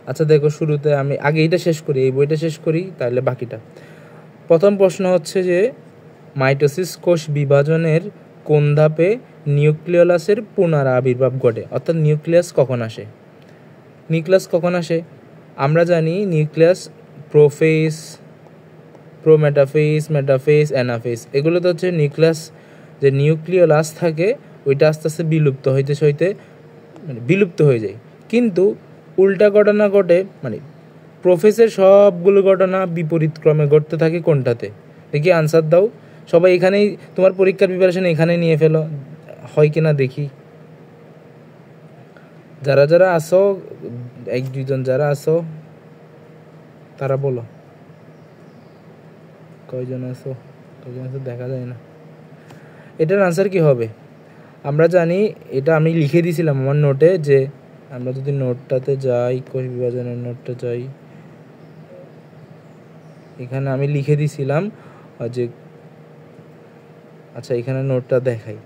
আচ্ছা দেখো, শুরুতে আমি আগে এইটা শেষ করি, এই বইটা শেষ করি, তাহলে বাকিটা। প্রথম প্রশ্ন হচ্ছে যে মাইটোসিস কোষ বিভাজনের কোন ধাপে নিউক্লিয়াসের পুনরাবির্ভাব ঘটে, অর্থাৎ নিউক্লিয়াস কখন আসে। নিউক্লিয়াস কখন আসে আমরা জানি, nucleus prophase, prometaphase, metaphase, anaphase, এগুলোতে হচ্ছে নিউক্লিয়াস, যে নিউক্লিয়াস থাকে ওইটা আস্তে আস্তে বিলুপ্ত হইতে মানে বিলুপ্ত হয়ে যায়। কিন্তু উল্টা ঘটনা ঘটে, মানে প্রোফেসের সবগুলো ঘটনা বিপরীত ক্রমে ঘটতে থাকে কোনটাতে? দেখি আনসার দাও সবাই, এখানেই তোমার পরীক্ষার প্রিপারেশন এখানে নিয়ে ফেলো, হয় কিনা দেখি। যারা যারা আসো, এক দুইজন যারা আসো তারা বলো কয়জন আসো, দেখা যায় না। এটার আনসার কি হবে? আমরা জানি, এটা আমি লিখে দিয়েছিলাম আমার নোটে, যে আমরা যদি নোটটাতে যাই, কোষ বিভাজনের নোটটা যাই, এখানে আমি লিখে দিয়েছিলাম যে, আচ্ছা এখানে নোটটা দেখাই।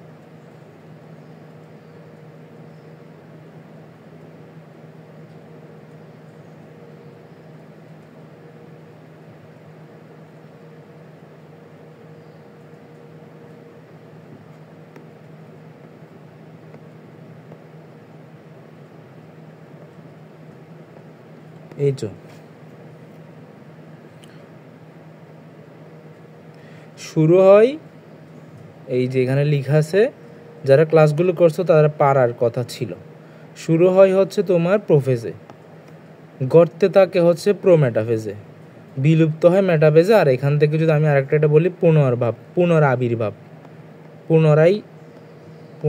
এই তো শুরু হয়, এই যে এখানে লেখা আছে, যারা ক্লাসগুলো করছো তারা পারার কথা ছিল। শুরু হয় হচ্ছে তোমার প্রোফেজে, গড়তে থাকে হচ্ছে প্রোমেটাফেজে, বিলুপ্ত হয় মেটাফেজে। আর এখান থেকে যদি আমি আরেকটা বলি, পুনরাবির্ভাব,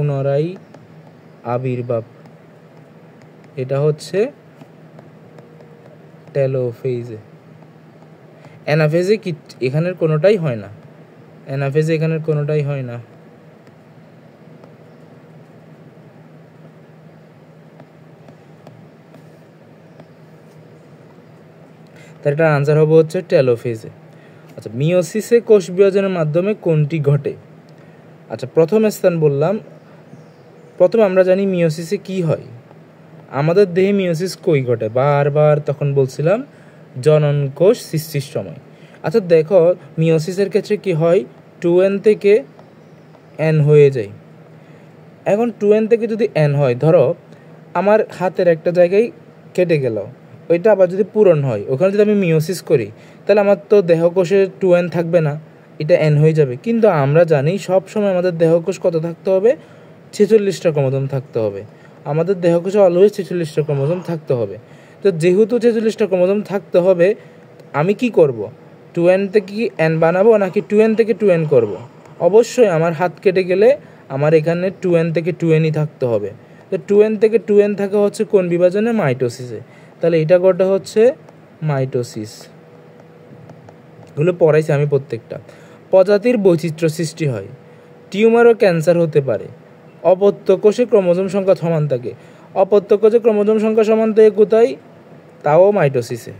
পুনরায় আবির্ভাব, এটা হচ্ছে টেলোফেজে। অ্যানাফেজে কি এখানের কোনোটাই হয় না, অ্যানাফেজে এখানের কোনোটাই হয় না। তার একটা আনসার হবে হচ্ছে টেলোফেজে। আচ্ছা, মিওসিসে কোষ বিভাজনের মাধ্যমে কোনটি ঘটে? আচ্ছা, প্রথম স্থান বললাম। প্রথম আমরা জানি মিওসিসে কি হয়, আমাদের দেহে মিওসিস কই ঘটে, বারবার তখন বলছিলাম জনন কোষ সৃষ্টির সময়। আচ্ছা দেখো, মিওসিসের ক্ষেত্রে কি হয়, 2n থেকে n হয়ে যায়। এখন 2n থেকে যদি n হয়, ধরো আমার হাতের একটা জায়গায় কেটে গেল, ওইটা আবার যদি পূরণ হয়, ওখানে যদি আমি মিওসিস করি, তাহলে আমার তো দেহকোষে 2n থাকবে না, এটা n হয়ে যাবে। কিন্তু আমরা জানি সব সময় আমাদের দেহকোষ কত থাকতে হবে, 46টা ক্রোমোজোম থাকতে হবে। আমাদের দেহকোষে অলওয়েজ 46টা ক্রোমোজোম থাকতে হবে। তো যেহেতু 46টা ক্রোমোজোম থাকতে হবে, আমি কি করব, 2n থেকে কি n বানাবো নাকি 2n থেকে 2n করব? অবশ্যই আমার হাত কেটে গেলে আমার এখানে 2n থেকে 2nই থাকতে হবে। তো 2n থেকে 2n থাকে হচ্ছে কোন বিভাজনে? মাইটোসিসে। তাহলে এটা ঘটে হচ্ছে মাইটোসিস। এগুলো পড়াইছি আমি প্রত্যেকটা। প্রজাতির বৈচিত্র্য সৃষ্টি হয়, টিউমার ও ক্যান্সার হতে পারে। অপত্য কোষে ক্রোমোজোম সংখ্যা সমান থাকে, অপত্য কোষে ক্রোমোজোম সংখ্যা সমান থাকে কোথায়? তাও মাইটোসিসে।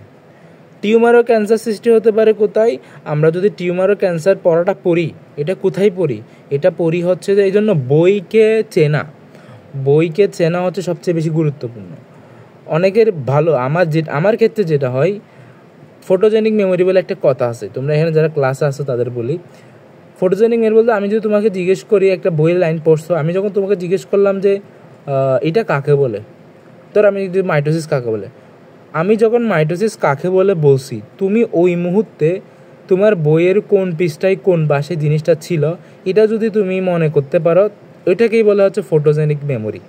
টিউমার ও ক্যান্সার সৃষ্টি হতে পারে কোথায়? আমরা যদি টিউমার ও ক্যান্সার পড়াটা পড়ি, এটা কোথায় পড়ি? এটা পড়ি হচ্ছে যে, এই জন্য বইকে চেনা হচ্ছে সবচেয়ে বেশি গুরুত্বপূর্ণ। অনেকের ভালো, আমার ক্ষেত্রে যেটা হয়, ফটোজেনিক মেমোরি বলে একটা কথা আছে, তোমরা এখানে যারা ক্লাসে আসো তাদের বলি। ফটোজেনিক মেমোরি বলতে, আমি যদি তোমাকে জিজ্ঞেস করি, একটা বইয়ের লাইন পড়ছো, আমি যখন তোমাকে জিজ্ঞেস করলাম যে এটা কাকে বলে, তোর আমি যদি মাইটোসিস কাকে বলে, আমি যখন মাইটোসিস কাকে বলে বলছি, তুমি ওই মুহূর্তে তোমার বইয়ের কোন পৃষ্ঠায় কোন পাশে জিনিসটা ছিল, এটা যদি তুমি মনে করতে পারো, ওইটাকেই বলা হচ্ছে ফটোজেনিক মেমোরি।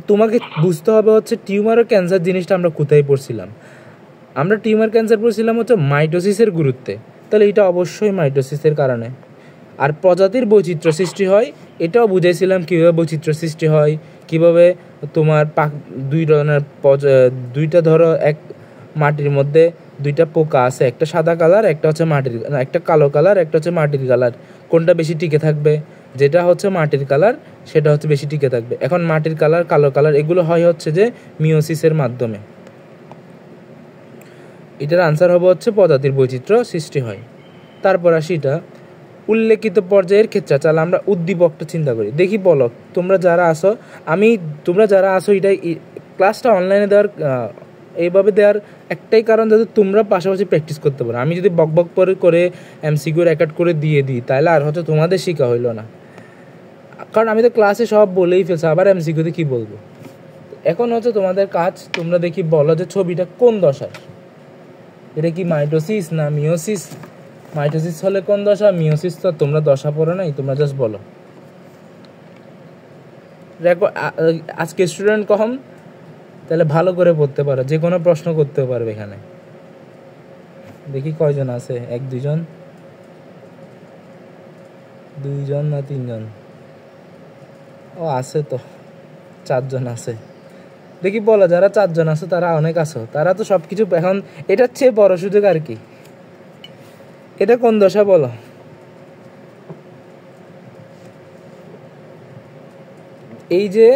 তোমাকে বুঝতে হবে হচ্ছে টিউমার ও ক্যান্সার জিনিসটা আমরা কোথায় পড়ছিলাম। আমরা টিউমার ক্যান্সার পড়ছিলাম হচ্ছে মাইটোসিসের গুরুত্বে, তাহলে এটা অবশ্যই মাইটোসিসের কারণে। আর প্রজাতির বৈচিত্র্য সৃষ্টি হয়, এটাও বুঝাইছিলাম কীভাবে বৈচিত্র্য সৃষ্টি হয়, কীভাবে তোমার দুই ধরনের দুইটা, ধরো এক মাটির মধ্যে দুইটা পোকা আছে, একটা সাদা কালার, একটা হচ্ছে একটা কালো কালার, একটা হচ্ছে মাটির কালার, কোনটা বেশি টিকে থাকবে? যেটা হচ্ছে মাটির কালার সেটা হচ্ছে বেশি টিকে থাকবে। এখন মাটির কালার, কালো কালার, এগুলো হয় হচ্ছে যে মিওসিসের মাধ্যমে। এটার আনসার হবে হচ্ছে প্রজাতির বৈচিত্র্য সৃষ্টি হয়। তারপর আসি এটা উল্লেখিত পর্যায়ের ক্ষেত্রে। চাল আমরা উদ্দীপকটা চিন্তা করি, দেখি বলো তোমরা যারা আসো, তোমরা যারা আসো, এটাই ক্লাসটা অনলাইনে দেওয়ার এইভাবে দেওয়ার একটাই কারণ যাতে তোমরা পাশাপাশি প্র্যাকটিস করতে পারো। আমি যদি বক করে এমসিকিউ রেকর্ড করে দিয়ে দিই তাহলে আর হচ্ছে তোমাদের শেখা হইলো না, কারণ আমি তো ক্লাসে সব বলেই ফেলছি, আবার এমসিকিউতে কী বলবো। এখন হচ্ছে তোমাদের কাজ, তোমরা দেখি বলো যে ছবিটা কোন দশার, এটা কি মাইটোসিস না মিওসিস। মাইটোসিস হলে কোন দশা, মিওসিস তো তোমরা দশা পড়ো নাই, তোমরা জাস্ট বলো। আজকে স্টুডেন্ট কম, তাহলে ভালো করে পড়তে পারো, যে কোনো প্রশ্ন করতেও পারবে এখানে। দেখি কয়জন আছে, 1-2 জন, 2 জন না 3 জন, ও আছে তো 4 জন আছে। দেখি বলো, যারা 4 জন আছে তারা অনেক আছো, তারা তো সব কিছু এখন, এটার চেয়ে বড় সুযোগ আর কি। এটা কোন দশা বলো? এই যে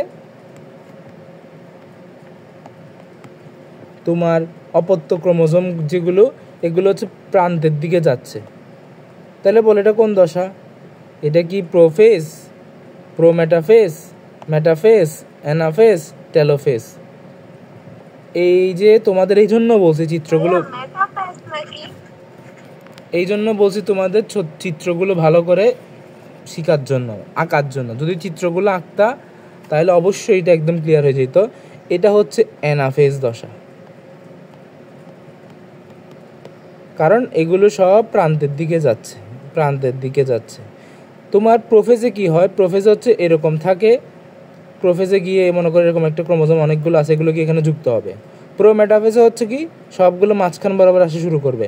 তোমার অপত্য ক্রোমোজোম যেগুলো, এগুলো হচ্ছে প্রান্তের দিকে যাচ্ছে, তাহলে বলো এটা কোন দশা? এটা কি prophase, prometaphase, metaphase, anaphase, telophase? এই যে তোমাদের এই জন্য বলছি চিত্রগুলো, এই জন্য বলছি তোমাদের চিত্রগুলো ভালো করে শেখার জন্য, আঁকার জন্য। যদি চিত্রগুলো আঁকতা তাহলে অবশ্যই এটা একদম ক্লিয়ার হয়ে যেত। এটা হচ্ছে অ্যানাফেজ দশা, কারণ এগুলো সব প্রান্তের দিকে যাচ্ছে, প্রান্তের দিকে যাচ্ছে। তোমার প্রোফেজে কি হয়? প্রোফেজ হচ্ছে এরকম থাকে, প্রোফেজে গিয়ে মনে করো এরকম একটা ক্রোমোজোম অনেকগুলো আছে, এগুলো কি এখানে যুক্ত হবে। প্রো মেটাফেজে হচ্ছে কি সবগুলো মাঝখান বরাবর আসা শুরু করবে।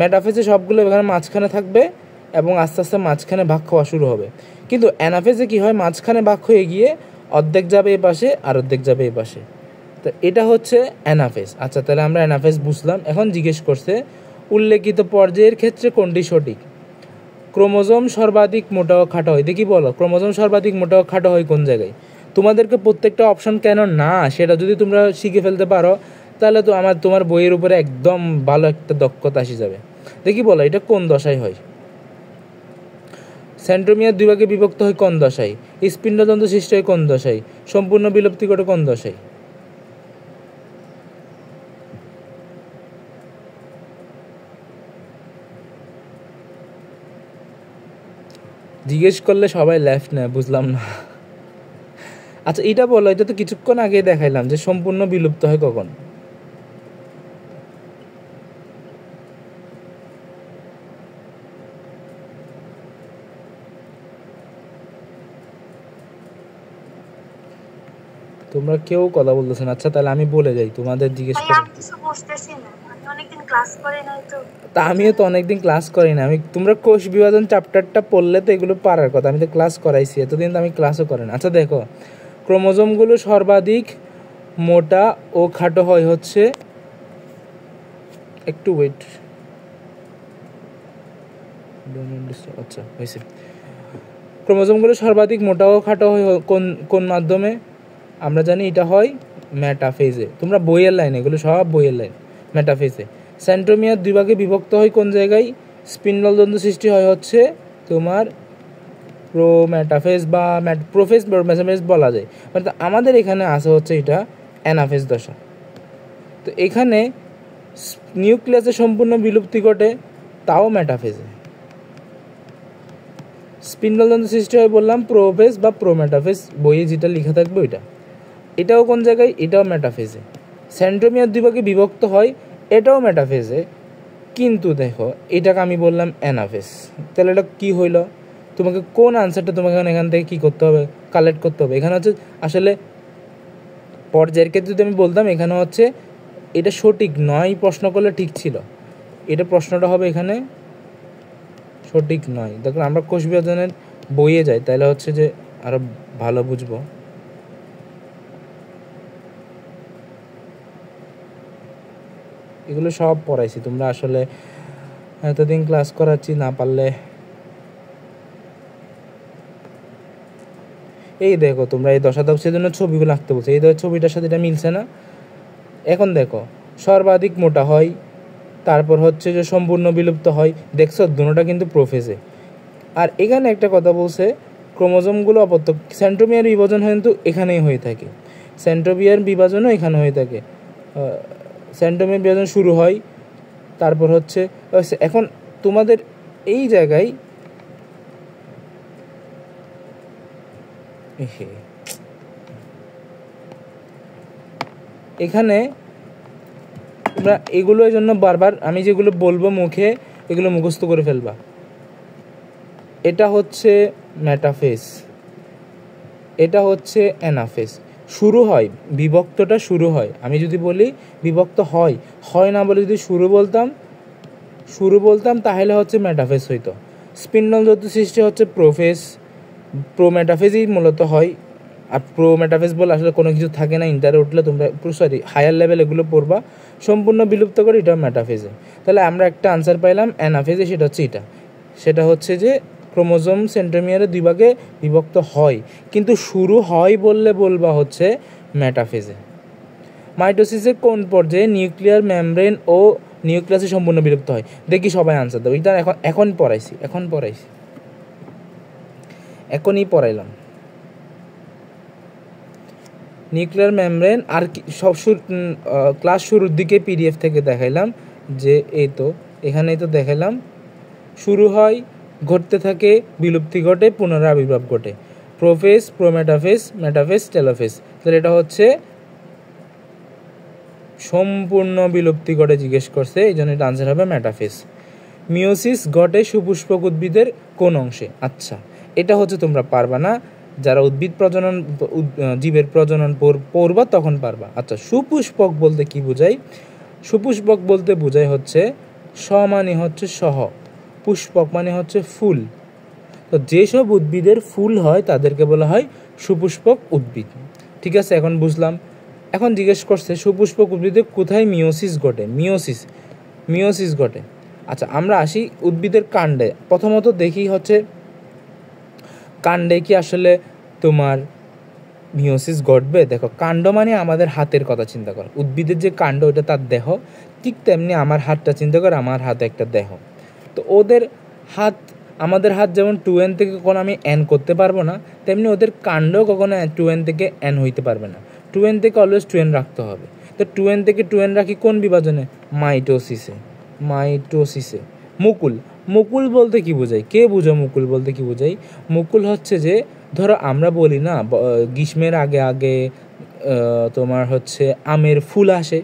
মেটাফেজে সবগুলো এখানে মাঝখানে থাকবে এবং আস্তে আস্তে মাঝখানে ভাগ খাওয়া শুরু হবে। কিন্তু অ্যানাফেজে কি হয়, মাঝখানে ভাগ হয়ে গিয়ে অর্ধেক যাবে এ পাশে আর অর্ধেক যাবে এ পাশে। তো এটা হচ্ছে অ্যানাফেজ। আচ্ছা, তাহলে আমরা অ্যানাফেজ বুঝলাম। এখন জিজ্ঞেস করছে উল্লেখিত পর্যায়ের ক্ষেত্রে কোনটি সঠিক? ক্রোমোজোম সর্বাধিক মোটা ও খাটো হয়। দেখি বলো, ক্রোমোজোম সর্বাধিক মোটা ও খাটো হয় কোন জায়গায়? তোমাদেরকে প্রত্যেকটা অপশন কেন না সেটা যদি তোমরা শিখে ফেলতে পারো তাহলে তো তোমার বইয়ের উপরে একদম ভালো একটা দক্ষতা আসি যাবে। দেখি বলো, এটা কোন দশায় হয়? সেন্ট্রোমিয়ার 2 ভাগে বিভক্ত হয় কোন দশায়? স্পিন্ডতন্ত্র সৃষ্টি হয় কোন দশায়? সম্পূর্ণ বিলুপ্তি ঘটে কোন দশায়? জিজ্ঞেস করলে সবাই লেফট নেয়, বুঝলাম না। আচ্ছা এটা বলো, এটা তো কিছুক্ষণ আগে দেখাইলাম যে সম্পূর্ণ বিলুপ্ত হয় কখন? তোমরা কেউ কথা বলতেছ না। আচ্ছা তাহলে আমি বলে যাই, তোমাদের জিজ্ঞেস করি। তা আমিও তো অনেকদিন ক্লাস করি না। তোমরা কোষ বিভাজন চ্যাপ্টারটা পড়লে তো এগুলো পারার কথা, আমি তো ক্লাস করাইছি, এতদিন তো আমি ক্লাসও করি না। আচ্ছা দেখো, ক্রোমোজোমগুলো সর্বাধিক মোটা ও খাটো হয় হচ্ছে, একটু ওয়েট, আচ্ছা হয়েছে। ক্রোমোজোমগুলো সর্বাধিক মোটা ও খাটো হয় কোন মাধ্যমে? আমরা জানি এটা হয় মেটাফেজে। তোমরা বইয়ের লাইন, এগুলো সব বইয়ের লাইন। মেটাফেজে। সেন্ট্রোমিয়ার 2 ভাগে বিভক্ত হয় কোন জায়গায়? স্পিন্ডলতন্ত্র সৃষ্টি হয় হচ্ছে তোমার প্রোমেটাফেজ বা প্রোফেজ মেটাফেজ বলা যায়। মানে আমাদের এখানে আছে হচ্ছে এটা অ্যানাফেজ দশা। তো এখানে নিউক্লিয়াসের সম্পূর্ণ বিলুপ্তি ঘটে, তাও মেটাফেজে। স্পিন্ডলতন্ত্র সৃষ্টি হয় বললাম প্রোফেজ বা প্রোমেটাফেজ, বইয়ে যেটা লেখা থাকবে ওইটা। এটাও কোন জায়গায়? এটাও মেটাফেজে। সেন্ট্রোমিয়ার 2 ভাগে বিভক্ত হয়, এটাও মেটাফেজে। কিন্তু দেখো এটাকে আমি বললাম অ্যানাফেজ। তাহলে এটা কী হইল? তোমাকে কোন আনসারটা তোমাকে এখান থেকে কী করতে হবে? কালেক্ট করতে হবে। এখানে হচ্ছে আসলে পর্যায়ের ক্ষেত্রে যদি আমি বলতাম এখানে হচ্ছে এটা সঠিক নয় প্রশ্ন করলে ঠিক ছিল, এটা প্রশ্নটা হবে এখানে সঠিক নয়। দেখুন আমরা কোষ বিভাজনের বইয়ে যাই তাহলে হচ্ছে যে আরও ভালো বুঝবো। এগুলো সব পড়াইছি, তোমরা আসলে এতদিন ক্লাস করাচ্ছি, না পারলে এই দেখো তোমরা এই দশাদশ জন্য ছবিগুলো আঁকতে বলছে, এই ছবিটার সাথে এটা মিলছে না? এখন দেখো সর্বাধিক মোটা হয়, তারপর হচ্ছে যে সম্পূর্ণ বিলুপ্ত হয়। দেখছো দুটোটা কিন্তু প্রোফেজে। আর এখানে একটা কথা বলছে, ক্রোমোজোমগুলো অপত্য, সেন্ট্রোমিয়ার বিভাজন কিন্তু এখানেই হয়ে থাকে, সেন্ট্রোমিয়ার বিভাজনও এখানে হয়ে থাকে। সেন্ট্রোমিয়ার বিভাজন শুরু হয়, তারপর হচ্ছে এখন তোমাদের এই জায়গায় এখানে তোমরা এগুলোর জন্য বারবার আমি যেগুলো বলবো মুখে এগুলো মুখস্থ করে ফেলবা। এটা হচ্ছে মেটাফেজ, এটা হচ্ছে অ্যানাফেজ। শুরু হয়, বিভক্তটা শুরু হয়। আমি যদি বলি বিভক্ত হয়, হয় না বলে যদি শুরু বলতাম তাহলে হচ্ছে মেটাফেজ হইতো। স্পিন্ডল যৌথ সৃষ্টি হচ্ছে প্রোফেজ, প্রোমেটাফেজই মূলত হয়। আর প্রোমেটাফেজ বলে আসলে কোনো কিছু থাকে না, ইন্টারে উঠলে তোমরা হায়ার লেভেল এগুলো পড়বা, সম্পূর্ণ বিলুপ্ত করে এটা মেটাফেজে। তাহলে আমরা একটা আনসার পাইলাম অ্যানাফেজে, সেটা হচ্ছে এটা, সেটা হচ্ছে যে ক্রোমোজোম সেন্ট্রোমিয়ারে 2 ভাগে বিভক্ত হয়, কিন্তু শুরু হয় বললে বলবা হচ্ছে মেটাফেজে। মাইটোসিসে কোন পর্যায়ে নিউক্লিয়ার মেমব্রেন ও নিউক্লিয়াসে সম্পূর্ণ বিলুপ্ত হয়? দেখি সবাই আনসার দেবো। এটা এখনই পড়াইলাম। নিউক্লিয়ার মেমব্রেন আর কি সব ক্লাস শুরুর দিকে পিডিএফ থেকে দেখাইলাম যে এই তো এখানেই তো দেখাইলাম শুরু হয়, ঘটতে থাকে, বিলুপ্তি ঘটে, পুনরাবির্ভাব ঘটে। Prophase, prometaphase, metaphase, telophase. তাহলে এটা হচ্ছে সম্পূর্ণ বিলুপ্তি ঘটে জিজ্ঞেস করছে, এই জন্য এটা আনসার হবে মেটাফেজ। মিওসিস ঘটে সুপুষ্পক উদ্ভিদের কোন অংশে? আচ্ছা, এটা হচ্ছে তোমরা পারবা না, যারা জীবের প্রজনন পড়বা তখন পারবা। আচ্ছা, সুপুষ্পক বলতে কি বোঝায়? সুপুষ্পক বলতে বোঝায় হচ্ছে মানে হচ্ছে সহ, পুষ্পক মানে হচ্ছে ফুল। তো যেসব উদ্ভিদের ফুল হয় তাদেরকে বলা হয় সুপুষ্পক উদ্ভিদ। ঠিক আছে, এখন বুঝলাম। এখন জিজ্ঞেস করছে সুপুষ্পক উদ্ভিদে কোথায় মিওসিস ঘটে? মিওসিস ঘটে। আচ্ছা, আমরা আসি উদ্ভিদের কাণ্ডে। প্রথমত দেখি হচ্ছে কাণ্ডে কি আসলে তোমার মিওসিস ঘটবে। দেখো, কাণ্ড মানে আমাদের হাতের কথা চিন্তা করো। উদ্ভিদের যে কাণ্ড ওটা তার দেহ, ঠিক তেমনি আমার হাতটা চিন্তা করো, আমার হাতে একটা দেহ। তো ওদের হাত, আমাদের হাত যেমন 2n থেকে কখনো আমি n করতে পারবো না, তেমনি ওদের কাণ্ড কখনো 2n থেকে n হইতে পারবে না। 2n থেকে অলওয়েজ 2n রাখতে হবে। তো 2n থেকে 2n রাখি কোন বিভাজনে? মাইটোসিসে। মুকুল বলতে কি বোঝায়? কে বুঝো মুকুল বলতে কি বোঝায়? মুকুল হচ্ছে যে, ধরো আমরা বলি না গ্রীষ্মের আগে আগে তোমার হচ্ছে আমের ফুল আসে,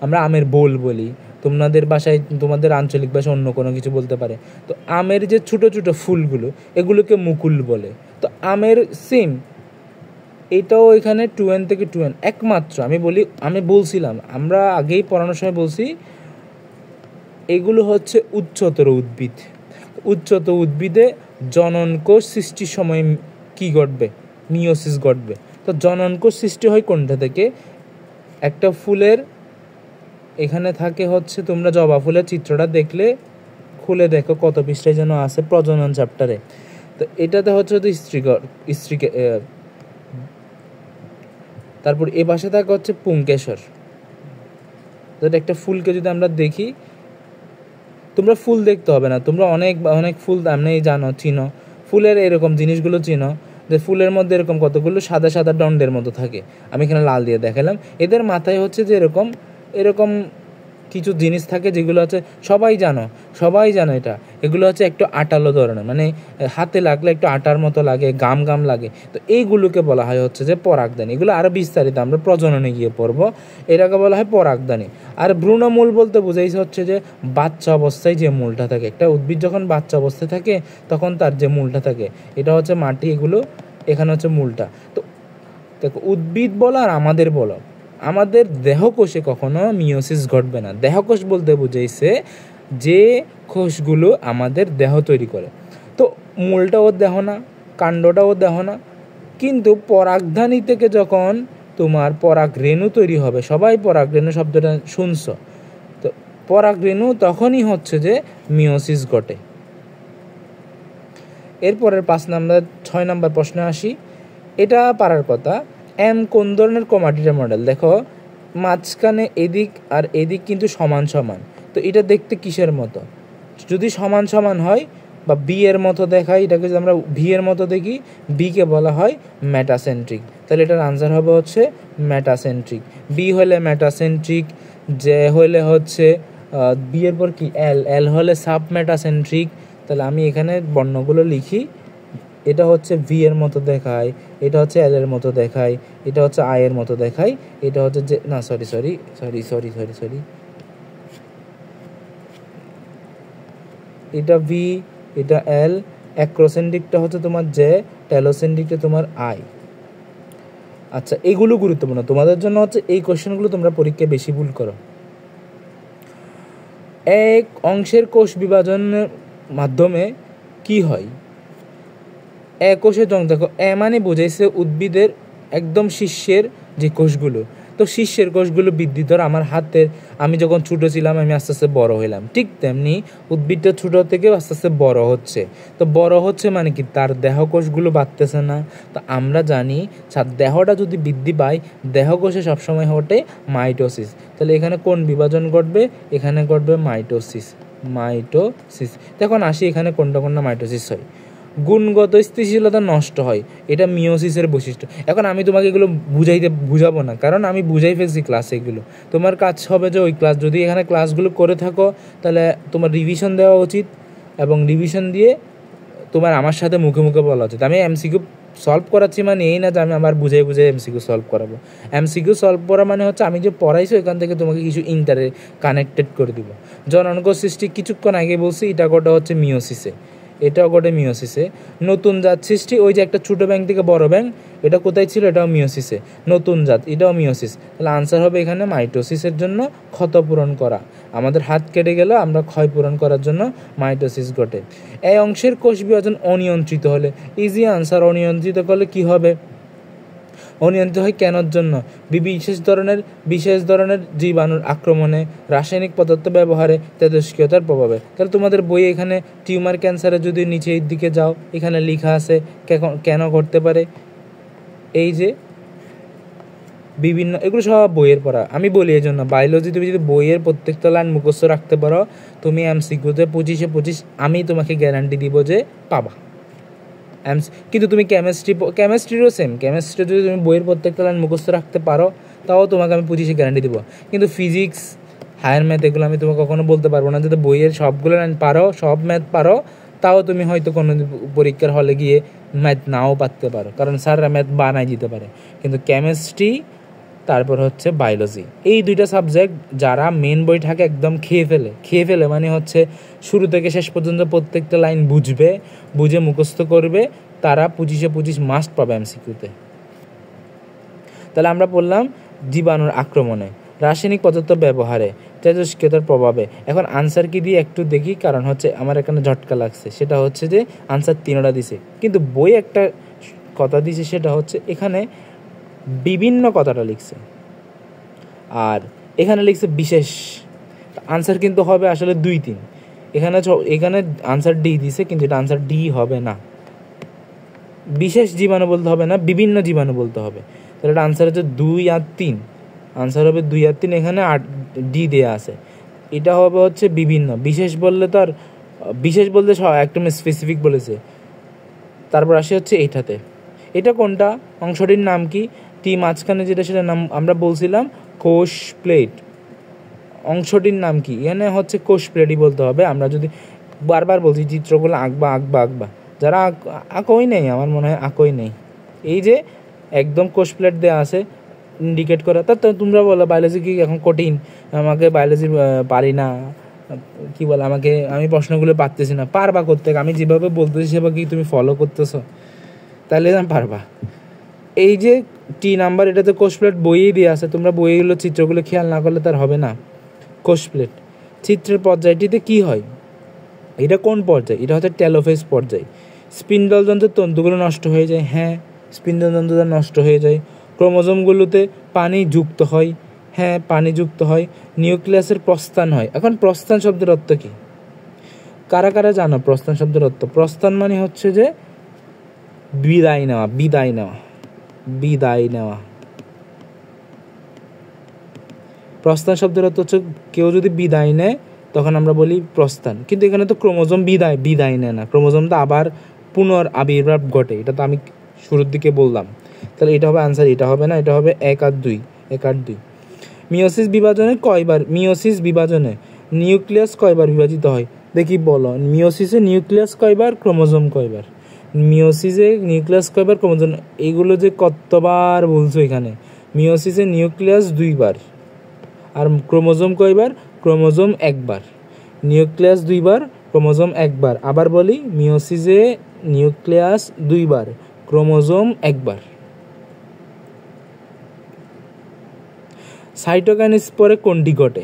আমরা আমের বোল বলি। তোমাদের বাসায়, তোমাদের আঞ্চলিক ভাষায় অন্য কোনো কিছু বলতে পারে। তো আমের যে ছোটো ছোটো ফুলগুলো, এগুলোকে মুকুল বলে। তো আমের সেম এটাও এখানে 2n থেকে 2n একমাত্র। আমি বলছিলাম, আমরা আগেই পড়ানোর সময় বলছি, এগুলো হচ্ছে উচ্চতর উদ্ভিদ। উচ্চতর উদ্ভিদে জনন কোষ সৃষ্টির সময় কি ঘটবে? মিওসিস ঘটবে। তো জনন কোষ সৃষ্টি হয় কোনটা থেকে? একটা ফুলের এখানে থাকে হচ্ছে, তোমরা জবা ফুলের চিত্রটা দেখলে খুলে দেখো কত পৃষ্ঠায় যেন আছে প্রজনন চ্যাপ্টারে। তো এটাতে হচ্ছে তো স্ত্রীকে, তারপর এ পাশে থাকে হচ্ছে পুংকেশর। তো একটা ফুলকে যদি আমরা দেখি, তোমরা ফুল দেখতে হবে না, তোমরা অনেক ফুল এমনি চিনো, ফুলের এরকম জিনিসগুলো চিনো, যে ফুলের মধ্যে এরকম কতগুলো সাদা সাদা দণ্ডের মতো থাকে। আমি এখানে লাল দিয়ে দেখালাম। এদের মাথায় হচ্ছে যে এরকম কিছু জিনিস থাকে, যেগুলো হচ্ছে সবাই জানো এটা। এগুলো হচ্ছে একটু আটালো ধরনের, মানে হাতে লাগলে একটু আটার মতো লাগে, গাম লাগে। তো এইগুলোকে বলা হয় হচ্ছে যে পরাগধানী। এগুলো আরও বিস্তারিত আমরা প্রজননে গিয়ে পড়বো। এটাকে বলা হয় পরাগধানী। আর ভ্রূণমূল বলতে বোঝাইছে হচ্ছে যে বাচ্চা অবস্থায় যে মূলটা থাকে। একটা উদ্ভিদ যখন বাচ্চা অবস্থায় থাকে তখন তার যে মূলটা থাকে, এটা হচ্ছে মাটি, এগুলো এখানে হচ্ছে মূলটা। তো দেখো, উদ্ভিদ বলো আর আমাদের বলো, আমাদের দেহকোষে কখনো মিওসিস ঘটবে না। দেহকোষ বলতে বুঝাইছে যে কোষগুলো আমাদের দেহ তৈরি করে। তো মূলটাও দেহ না, কাণ্ডটাও দেহ না, কিন্তু পরাগধানী থেকে যখন তোমার পরাগরেণু তৈরি হবে, সবাই পরাগরেণু শব্দটা শুনছ, তো পরাগরেণু তখনই হচ্ছে যে মিওসিস ঘটে। এরপরের 6 নম্বর প্রশ্নে আসি। এটা পারার কথা। কোন ধরনের ক্রোমাটিডের মডেল? দেখো, মাঝখানে এদিক আর এদিক কিন্তু সমান। তো এটা দেখতে কিসের মতো? যদি সমান হয় বা বি এর মতো দেখায়, এটাকে যদি আমরা ভি এর মতো দেখি, বিকে বলা হয় মেটাসেন্ট্রিক। তাহলে এটার আনসার হবে হচ্ছে মেটাসেন্ট্রিক। বি হলে মেটাসেন্ট্রিক, জে হলে হচ্ছে বি এর পর কি এল, এল হলে সাব মেটাসেন্ট্রিক। তাহলে আমি এখানে বর্ণগুলো লিখি, এটা হচ্ছে ভি এর মতো দেখায়, এটা হচ্ছে এল এর মতো দেখায়, এটা হচ্ছে আই এর মতো দেখায়, এটা হচ্ছে যে না sorry sorry sorry sorry sorry sorry এটা ভি, এটা এল, অ্যাক্রোসেন্ট্রিকটা হচ্ছে তোমার জে, টেলোসেন্ট্রিকটা তোমার আই। আচ্ছা, এগুলো গুরুত্বপূর্ণ তোমাদের জন্য হচ্ছে, এই কোশ্চেনগুলো তোমরা পরীক্ষায় বেশি ভুল করো। এক অংশের কোষ বিভাজনের মাধ্যমে কি হয়? কোষের জন্য দেখো, মানে বোঝাইছে উদ্ভিদের একদম শীর্ষের যে কোষগুলো, তো শীর্ষের কোষগুলো বৃদ্ধি, ধর আমার হাতের, আমি যখন ছোটো ছিলাম আমি আস্তে আস্তে বড় হইলাম, ঠিক তেমনি উদ্ভিদটা ছোটো থেকে আস্তে আস্তে বড় হচ্ছে। তো বড় হচ্ছে মানে কি, তার দেহ কোষগুলো বাড়তেছে না। তো আমরা জানি দেহটা যদি বৃদ্ধি পায়, দেহ কোষে সবসময় ঘটে মাইটোসিস। তাহলে এখানে কোন বিভাজন ঘটবে? এখানে ঘটবে মাইটোসিস। মাইটোসিস। এখন আসি এখানে কোনটা কোনটা মাইটোসিস হয়। গুণগত স্থিতিশীলতা নষ্ট হয়, এটা মিওসিসের বৈশিষ্ট্য। এখন আমি তোমাকে এগুলো বুঝাবো না, কারণ আমি বুঝাই ফেলছি ক্লাসে। এগুলো তোমার কাজ হবে যে ওই ক্লাস, যদি এখানে ক্লাসগুলো করে থাকো তাহলে তোমার রিভিশন দেওয়া উচিত, এবং রিভিশন দিয়ে তোমার আমার সাথে মুখে মুখে বলা উচিত। আমি এমসিকিউ সলভ করাচ্ছি মানে এই না যে আমি আমার বুঝাই এমসিকিউ সলভ করাবো। এমসিকিউ সলভ করা মানে হচ্ছে আমি যে পড়াইছি ওইখান থেকে তোমাকে কিছু ইন্টারে কানেক্টেড করে দিব। জননাঙ্গ সৃষ্টি কিছুক্ষণ আগে বলছি, এটা গোটা হচ্ছে মিওসিসে, এটাও ঘটে মিওসিসে। নতুন জাত সৃষ্টি, ওই যে একটা ছোটো ব্যাং থেকে বড় ব্যাং, এটা কোথায় ছিল? এটাও মিওসিসে। নতুন জাত, এটাও মিওসিস। তাহলে আনসার হবে এখানে মাইটোসিসের জন্য ক্ষতপূরণ করা। আমাদের হাত কেটে গেল, আমরা ক্ষয় পূরণ করার জন্য মাইটোসিস ঘটে। এই অংশের কোষ বিভাজন অনিয়ন্ত্রিত হলে, ইজি আনসার, অনিয়ন্ত্রিত করলে কি হবে? অনিয়ন্ত্রিত হয় কেনর জন্য? বিশেষ ধরনের জীবাণুর আক্রমণে, রাসায়নিক পদার্থ ব্যবহারে, তেজস্ক্রিয়তার প্রভাবে। তাহলে তোমাদের বইয়ে এখানে টিউমার ক্যান্সারে যদি নিচের দিকে যাও, এখানে লেখা আছে কেন ঘটতে পারে। এই যে বিভিন্ন, এগুলো সব বইয়ের পড়া। আমি বলি এই জন্য, বায়োলজি তুমি যদি বইয়ের প্রত্যেকটা লাইন মুখস্থ রাখতে পারো, তুমি এমসিকিউতে 25-25 আমি তোমাকে গ্যারান্টি দিব যে পাবা। কিন্তু তুমি কেমিস্ট্রিরও সেম, কেমিস্ট্রি যদি তুমি বইয়ের প্রত্যেকটা লাইন মুখস্থ রাখতে পারো, তাও তোমাকে আমি 25 গ্যারান্টি দেবো। কিন্তু ফিজিক্স, হায়ার ম্যাথ, এগুলো আমি তোমাকে কখনো বলতে পারবো না যদি বইয়ের সবগুলো লাইন পারো, সব ম্যাথ পারো, তাও তুমি হয়তো কোনো পরীক্ষার হলে গিয়ে ম্যাথ নাও পারতে পারো, কারণ স্যাররা ম্যাথ বানাই দিতে পারে। কিন্তু কেমিস্ট্রি, তারপর হচ্ছে বায়োলজি, এই দুইটা সাবজেক্ট যারা মেন বইটাকে একদম খেয়ে ফেলে মানে হচ্ছে শুরু থেকে শেষ পর্যন্ত প্রত্যেকটা লাইন বুঝে মুখস্থ করবে, তারা 25-25 মাস্ট পাবে এমসিকিউতে। তাহলে আমরা বললাম জীবাণুর আক্রমণে, রাসায়নিক পদার্থ ব্যবহারে, তেজস্ক্রিয়তার প্রভাবে। এখন আনসার কি দিয়ে একটু দেখি, কারণ হচ্ছে আমার এখানে ঝটকা লাগছে। সেটা হচ্ছে যে আনসার 3টা দিছে, কিন্তু বই একটা কথা দিছে, সেটা হচ্ছে এখানে বিভিন্ন কথাটা লিখছে, আর এখানে লিখছে বিশেষ। আনসার কিন্তু হবে আসলে 2-3। এখানে আনসার ডি দিছে, কিন্তু এটা আনসার ডি হবে না। বিশেষ জীবাণু বলতে হবে না, বিভিন্ন জীবাণু বলতে হবে। তাহলে এটা আনসার হচ্ছে 2 আর 3। আনসার হবে 2 আর 3, এখানে 8 ডি দেওয়া আছে। এটা হবে হচ্ছে বিভিন্ন। বিশেষ বললে তো আর, বিশেষ বলতে একদম স্পেসিফিক বলেছে। তারপর আসে হচ্ছে এইটাতে, এটা কোনটা? অংশটির নাম কি? টি মাঝখানে যেটা, সেটার নাম আমরা বলছিলাম কোষ প্লেট। অংশটির নাম কি? এখানে হচ্ছে কোষ প্লেটই বলতে হবে। আমরা যদি বারবার বলছি চিত্রগুলো আঁকবা, যারা আঁকোই নেই, আমার মনে হয় আঁকোই নেই। এই যে একদম কোষ প্লেট দেওয়া আছে ইন্ডিকেট করা। তা তোমরা বলো বায়োলজি কি এখন কঠিন? আমাকে বায়োলজি পারি না, কি বলে, আমি প্রশ্নগুলো পারতেছি না। পারবা করতে, আমি যেভাবে বলতেছি সেভাবে কি তুমি ফলো করতেছো? তাহলে পারবা। এই যে টি নাম্বার, এটাতে কোষ প্লেট বইয়েই দেওয়া আছে, তোমরা বইগুলো চিত্রগুলো খেয়াল না করলে তার হবে না। কোষ প্লেট চিত্রের পর্যায়টিতে কি হয়? এটা কোন পর্যায়? এটা হচ্ছে টেলোফেজ পর্যায়। স্পিন্ডল যন্ত্রের তন্তুগুলো নষ্ট হয়ে যায়। হ্যাঁ, স্পিন্ডল যন্ত্রটা নষ্ট হয়ে যায়। ক্রোমোজোমগুলোতে পানি যুক্ত হয়। হ্যাঁ, পানি যুক্ত হয়। নিউক্লিয়াসের প্রস্থান হয়। এখন প্রস্থান শব্দের অর্থ কি? কারা জানো প্রস্থান শব্দের অর্থ? প্রস্থান মানে হচ্ছে যে বিদায় নেওয়া। প্রস্থান শব্দের অর্থ হচ্ছে কেউ যদি বিদায় নেয় তখন আমরা বলি প্রস্থান। কিন্তু এখানে তো ক্রোমোজোম বিদায় নেয় না, ক্রোমোজোম তো আবার পুনর আবির্ভাব ঘটে। এটা তো আমি শুরুর দিকে বললাম। তাহলে এটা হবে আনসার, এটা হবে না, এটা হবে 1 আর 2, 1 আর 2। মিওসিস বিভাজনে নিউক্লিয়াস কয়বার বিভাজিত হয় দেখি বলো। মিওসিসে নিউক্লিয়াস কয়বার, ক্রোমোজোম কয়বার? মিওসিসে নিউক্লিয়াস কয়বার, ক্রোমোজোম, এইগুলো যে কতবার বলছো এখানে। মিওসিসে নিউক্লিয়াস 2 বার, আর ক্রোমোজোম কয়বার? ক্রোমোজোম 1 বার। নিউক্লিয়াস 2 বার, ক্রোমোজোম 1 বার। আবার বলি, মিওসিসে নিউক্লিয়াস 2 বার, ক্রোমোজোম 1 বার। সাইটোকাইনেসিস পরে কোনটি ঘটে?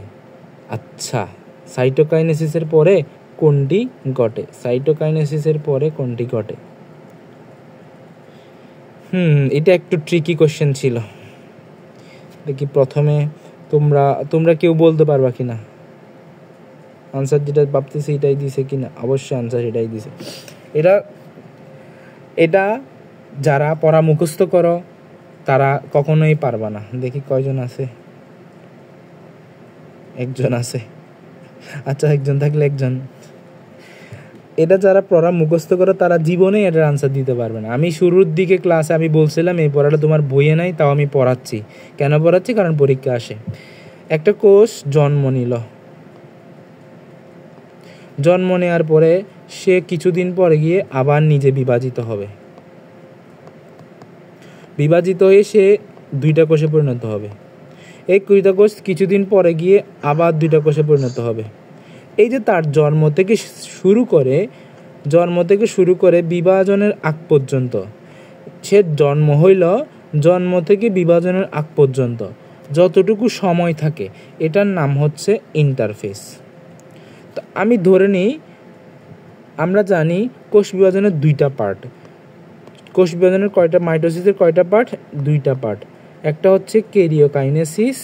আচ্ছা, সাইটোকাইনেসিসের পরে কোনটি ঘটে? সাইটোকাইনেসিসের পরে কোনটি ঘটে? এটা একটু ট্রিকি কোশ্চেন ছিল। দেখি প্রথমে তোমরা কেউ বলতে পারবা কিনা আনসার যেটা ভাবতেছি এটাই দিছে কিনা? অবশ্যই আনসার এটাই দিছে। এটা যারা পড়া মুখস্থ করো তারা কখনোই পারবা না। দেখি কয়জন আছে? একজন আছে। আচ্ছা, একজন থাকলে একজন। এটা যারা পড়া মুখস্থ করো তারা জীবনে এটার আনসার দিতে পারবে না। আমি শুরুর দিকে ক্লাসে আমি বলছিলাম এই পড়াটা তোমার বইয়ে নাই, তাও আমি পড়াচ্ছি। কেন পড়াচ্ছি? কারণ পরীক্ষা আসে। একটা কোষ জন্ম নিল, জন্ম নেওয়ার পরে সে কিছুদিন পরে গিয়ে আবার নিজে বিভাজিত হবে। বিভাজিত হয়ে সে 2টা কোষে পরিণত হবে। এই 2টা কোষ কিছুদিন পরে গিয়ে আবার 2টা কোষে পরিণত হবে। এই যে তার জন্ম থেকে শুরু করে বিভাজনের আগ পর্যন্ত, সে জন্ম থেকে বিভাজনের আগ পর্যন্ত যতটুকু সময় থাকে এটার নাম হচ্ছে ইন্টারফেস। তো আমি ধরে নিই, আমরা জানি কোষ বিভাজনের 2টা পার্ট। কোষ বিভাজনের কয়টা? মাইটোসিসের কয়টা পার্ট? 2টা পার্ট। একটা হচ্ছে ক্যারিওকাইনেসিস,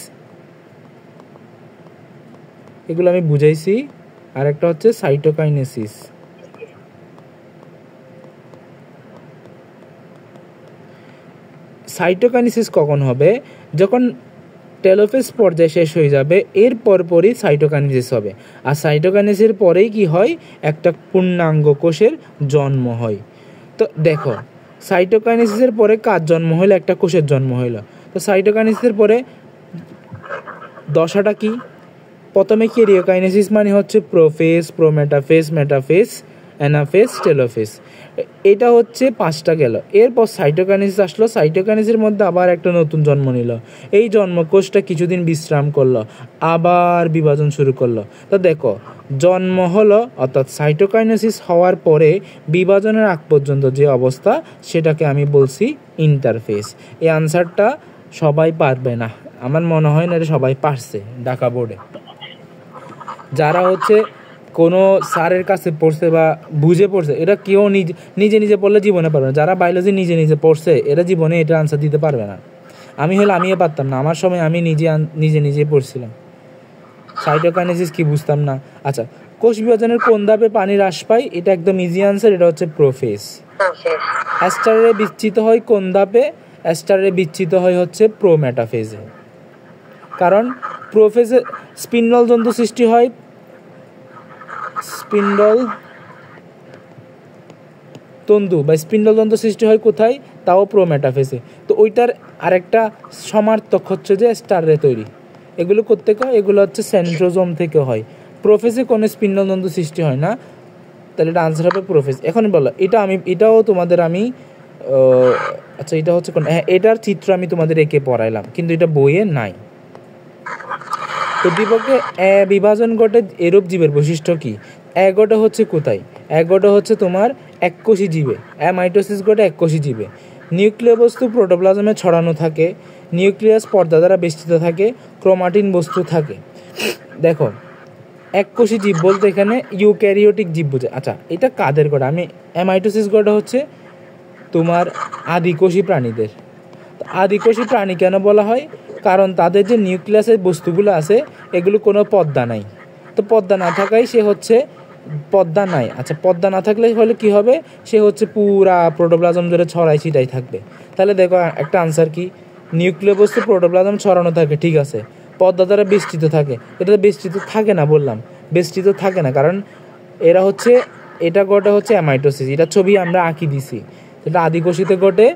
এগুলো আমি বুঝাইছি, আর একটা হচ্ছে সাইটোকাইনেসিস। সাইটোকাইনেসিস কখন হবে? যখন টেলোফেজ পর্যায়ে শেষ হয়ে যাবে, এর পরপরই সাইটোকাইনেসিস হবে। আর সাইটোকাইনেসিসের পরেই কি হয়? একটা পূর্ণাঙ্গ কোষের জন্ম হয়। তো দেখো, সাইটোকাইনেসিসের পরে কার জন্ম হইলো? একটা কোষের জন্ম হইলো। তো সাইটোকাইনেসিসের পরে দশাটা কি? প্রথমে ক্যারিওকাইনেসিস মানে হচ্ছে prophase, prometaphase, metaphase, anaphase, telophase. এটা হচ্ছে 5টা গেল। এরপর সাইটোকাইনেসিস আসলো। সাইটোকাইনেসিসের মধ্যে আবার একটা নতুন জন্ম নিল। এই জন্মকোষটা কিছুদিন বিশ্রাম করলো, আবার বিভাজন শুরু করলো। তো দেখো, জন্ম হলো অর্থাৎ সাইটোকাইনেসিস হওয়ার পরে বিভাজনের আগ পর্যন্ত যে অবস্থা, সেটাকে আমি বলছি ইন্টারফেস। এই আনসারটা সবাই পারবে না, আমার মনে হয় না এটা সবাই পারছে ঢাকা বোর্ডে। যারা হচ্ছে কোনো স্যারের কাছে পড়ছে বা বুঝে পড়ছে, এটা কেউ নিজে নিজে পড়লে জীবনে পারবে না। যারা বায়োলজি নিজে নিজে পড়ছে এরা জীবনে এটা আনসার দিতে পারবে না। আমিও পারতাম না, আমার সময় আমি নিজে পড়ছিলাম। সাইটোকাইনেসিস কি বুঝতাম না। আচ্ছা, কোষ বিভাজনের কোন ধাপে পানি হ্রাস পায়? এটা একদম ইজি আনসার, এটা হচ্ছে প্রোফেজ। অ্যাস্টারে বিচ্ছিত হয় কোন ধাপে? অ্যাস্টারে বিচ্ছিত হয় হচ্ছে প্রোমেটাফেজে। কারণ প্রোফেজে স্পিন্ডল তন্তু সৃষ্টি হয়, স্পিন্ডল তন্তু সৃষ্টি হয় কোথায়? তাও প্রোমেটাফেজে। তো ওইটার আরেকটা সমার্থক হচ্ছে যে স্টারে তৈরি। এগুলো কোত্থেকে হয়? এগুলো হচ্ছে সেন্ট্রোজোম থেকে হয়। প্রোফেজে কোনো স্পিন্ডল তন্তু সৃষ্টি হয় না, তাহলে এটা আনসার হবে প্রোফেজ। এখন বলো, এটাও তোমাদের আমি আচ্ছা, এটা হচ্ছে কোন? হ্যাঁ, এটার চিত্র আমি তোমাদের এঁকে পড়াইলাম, কিন্তু এটা বইয়ে নাই। উদ্দীপকে বিভাজন ঘটে এরূপ জীবের বৈশিষ্ট্য কি? ঘটে হচ্ছে কোথায়? ঘটে হচ্ছে তোমার এককোষী জীবে। মাইটোসিস ঘটে এককোষী জীবে। নিউক্লিয় বস্তু প্রোটোপ্লাজমে ছড়ানো থাকে, নিউক্লিয়াস পর্দা দ্বারা বেষ্টিত থাকে, ক্রোমাটিন বস্তু থাকে। দেখো, এককোষী জীব বলতে এখানে ইউক্যারিওটিক জীব বোঝায়। আচ্ছা, এটা কাদের ঘটে? মাইটোসিস ঘটে হচ্ছে তোমার আদিকোষী প্রাণীদের। আদিকোষী প্রাণী কেন বলা হয়? কারণ তাদের যে নিউক্লিয়াসের বস্তুগুলো আছে এগুলো কোনো পর্দা নাই। তো পর্দা না থাকায় সে হচ্ছে পর্দা নাই। আচ্ছা, পর্দা না থাকলে হলে কি হবে? সে হচ্ছে পুরা প্রোটোপ্লাজম ধরে ছড়াই ছিটাই থাকবে। তাহলে দেখো, একটা আনসার কি? নিউক্লিয় বস্তু প্রোটোপ্লাজম ছড়ানো থাকে, ঠিক আছে, পর্দা দ্বারা বেষ্টিত থাকে। এটা বেষ্টিত থাকে না, বললাম বেষ্টিত থাকে না, কারণ এটা ঘটে হচ্ছে অ্যামাইটোসিস। এটা ছবি আমরা আঁকি দিছি। এটা আদিকোষীতে ঘটে,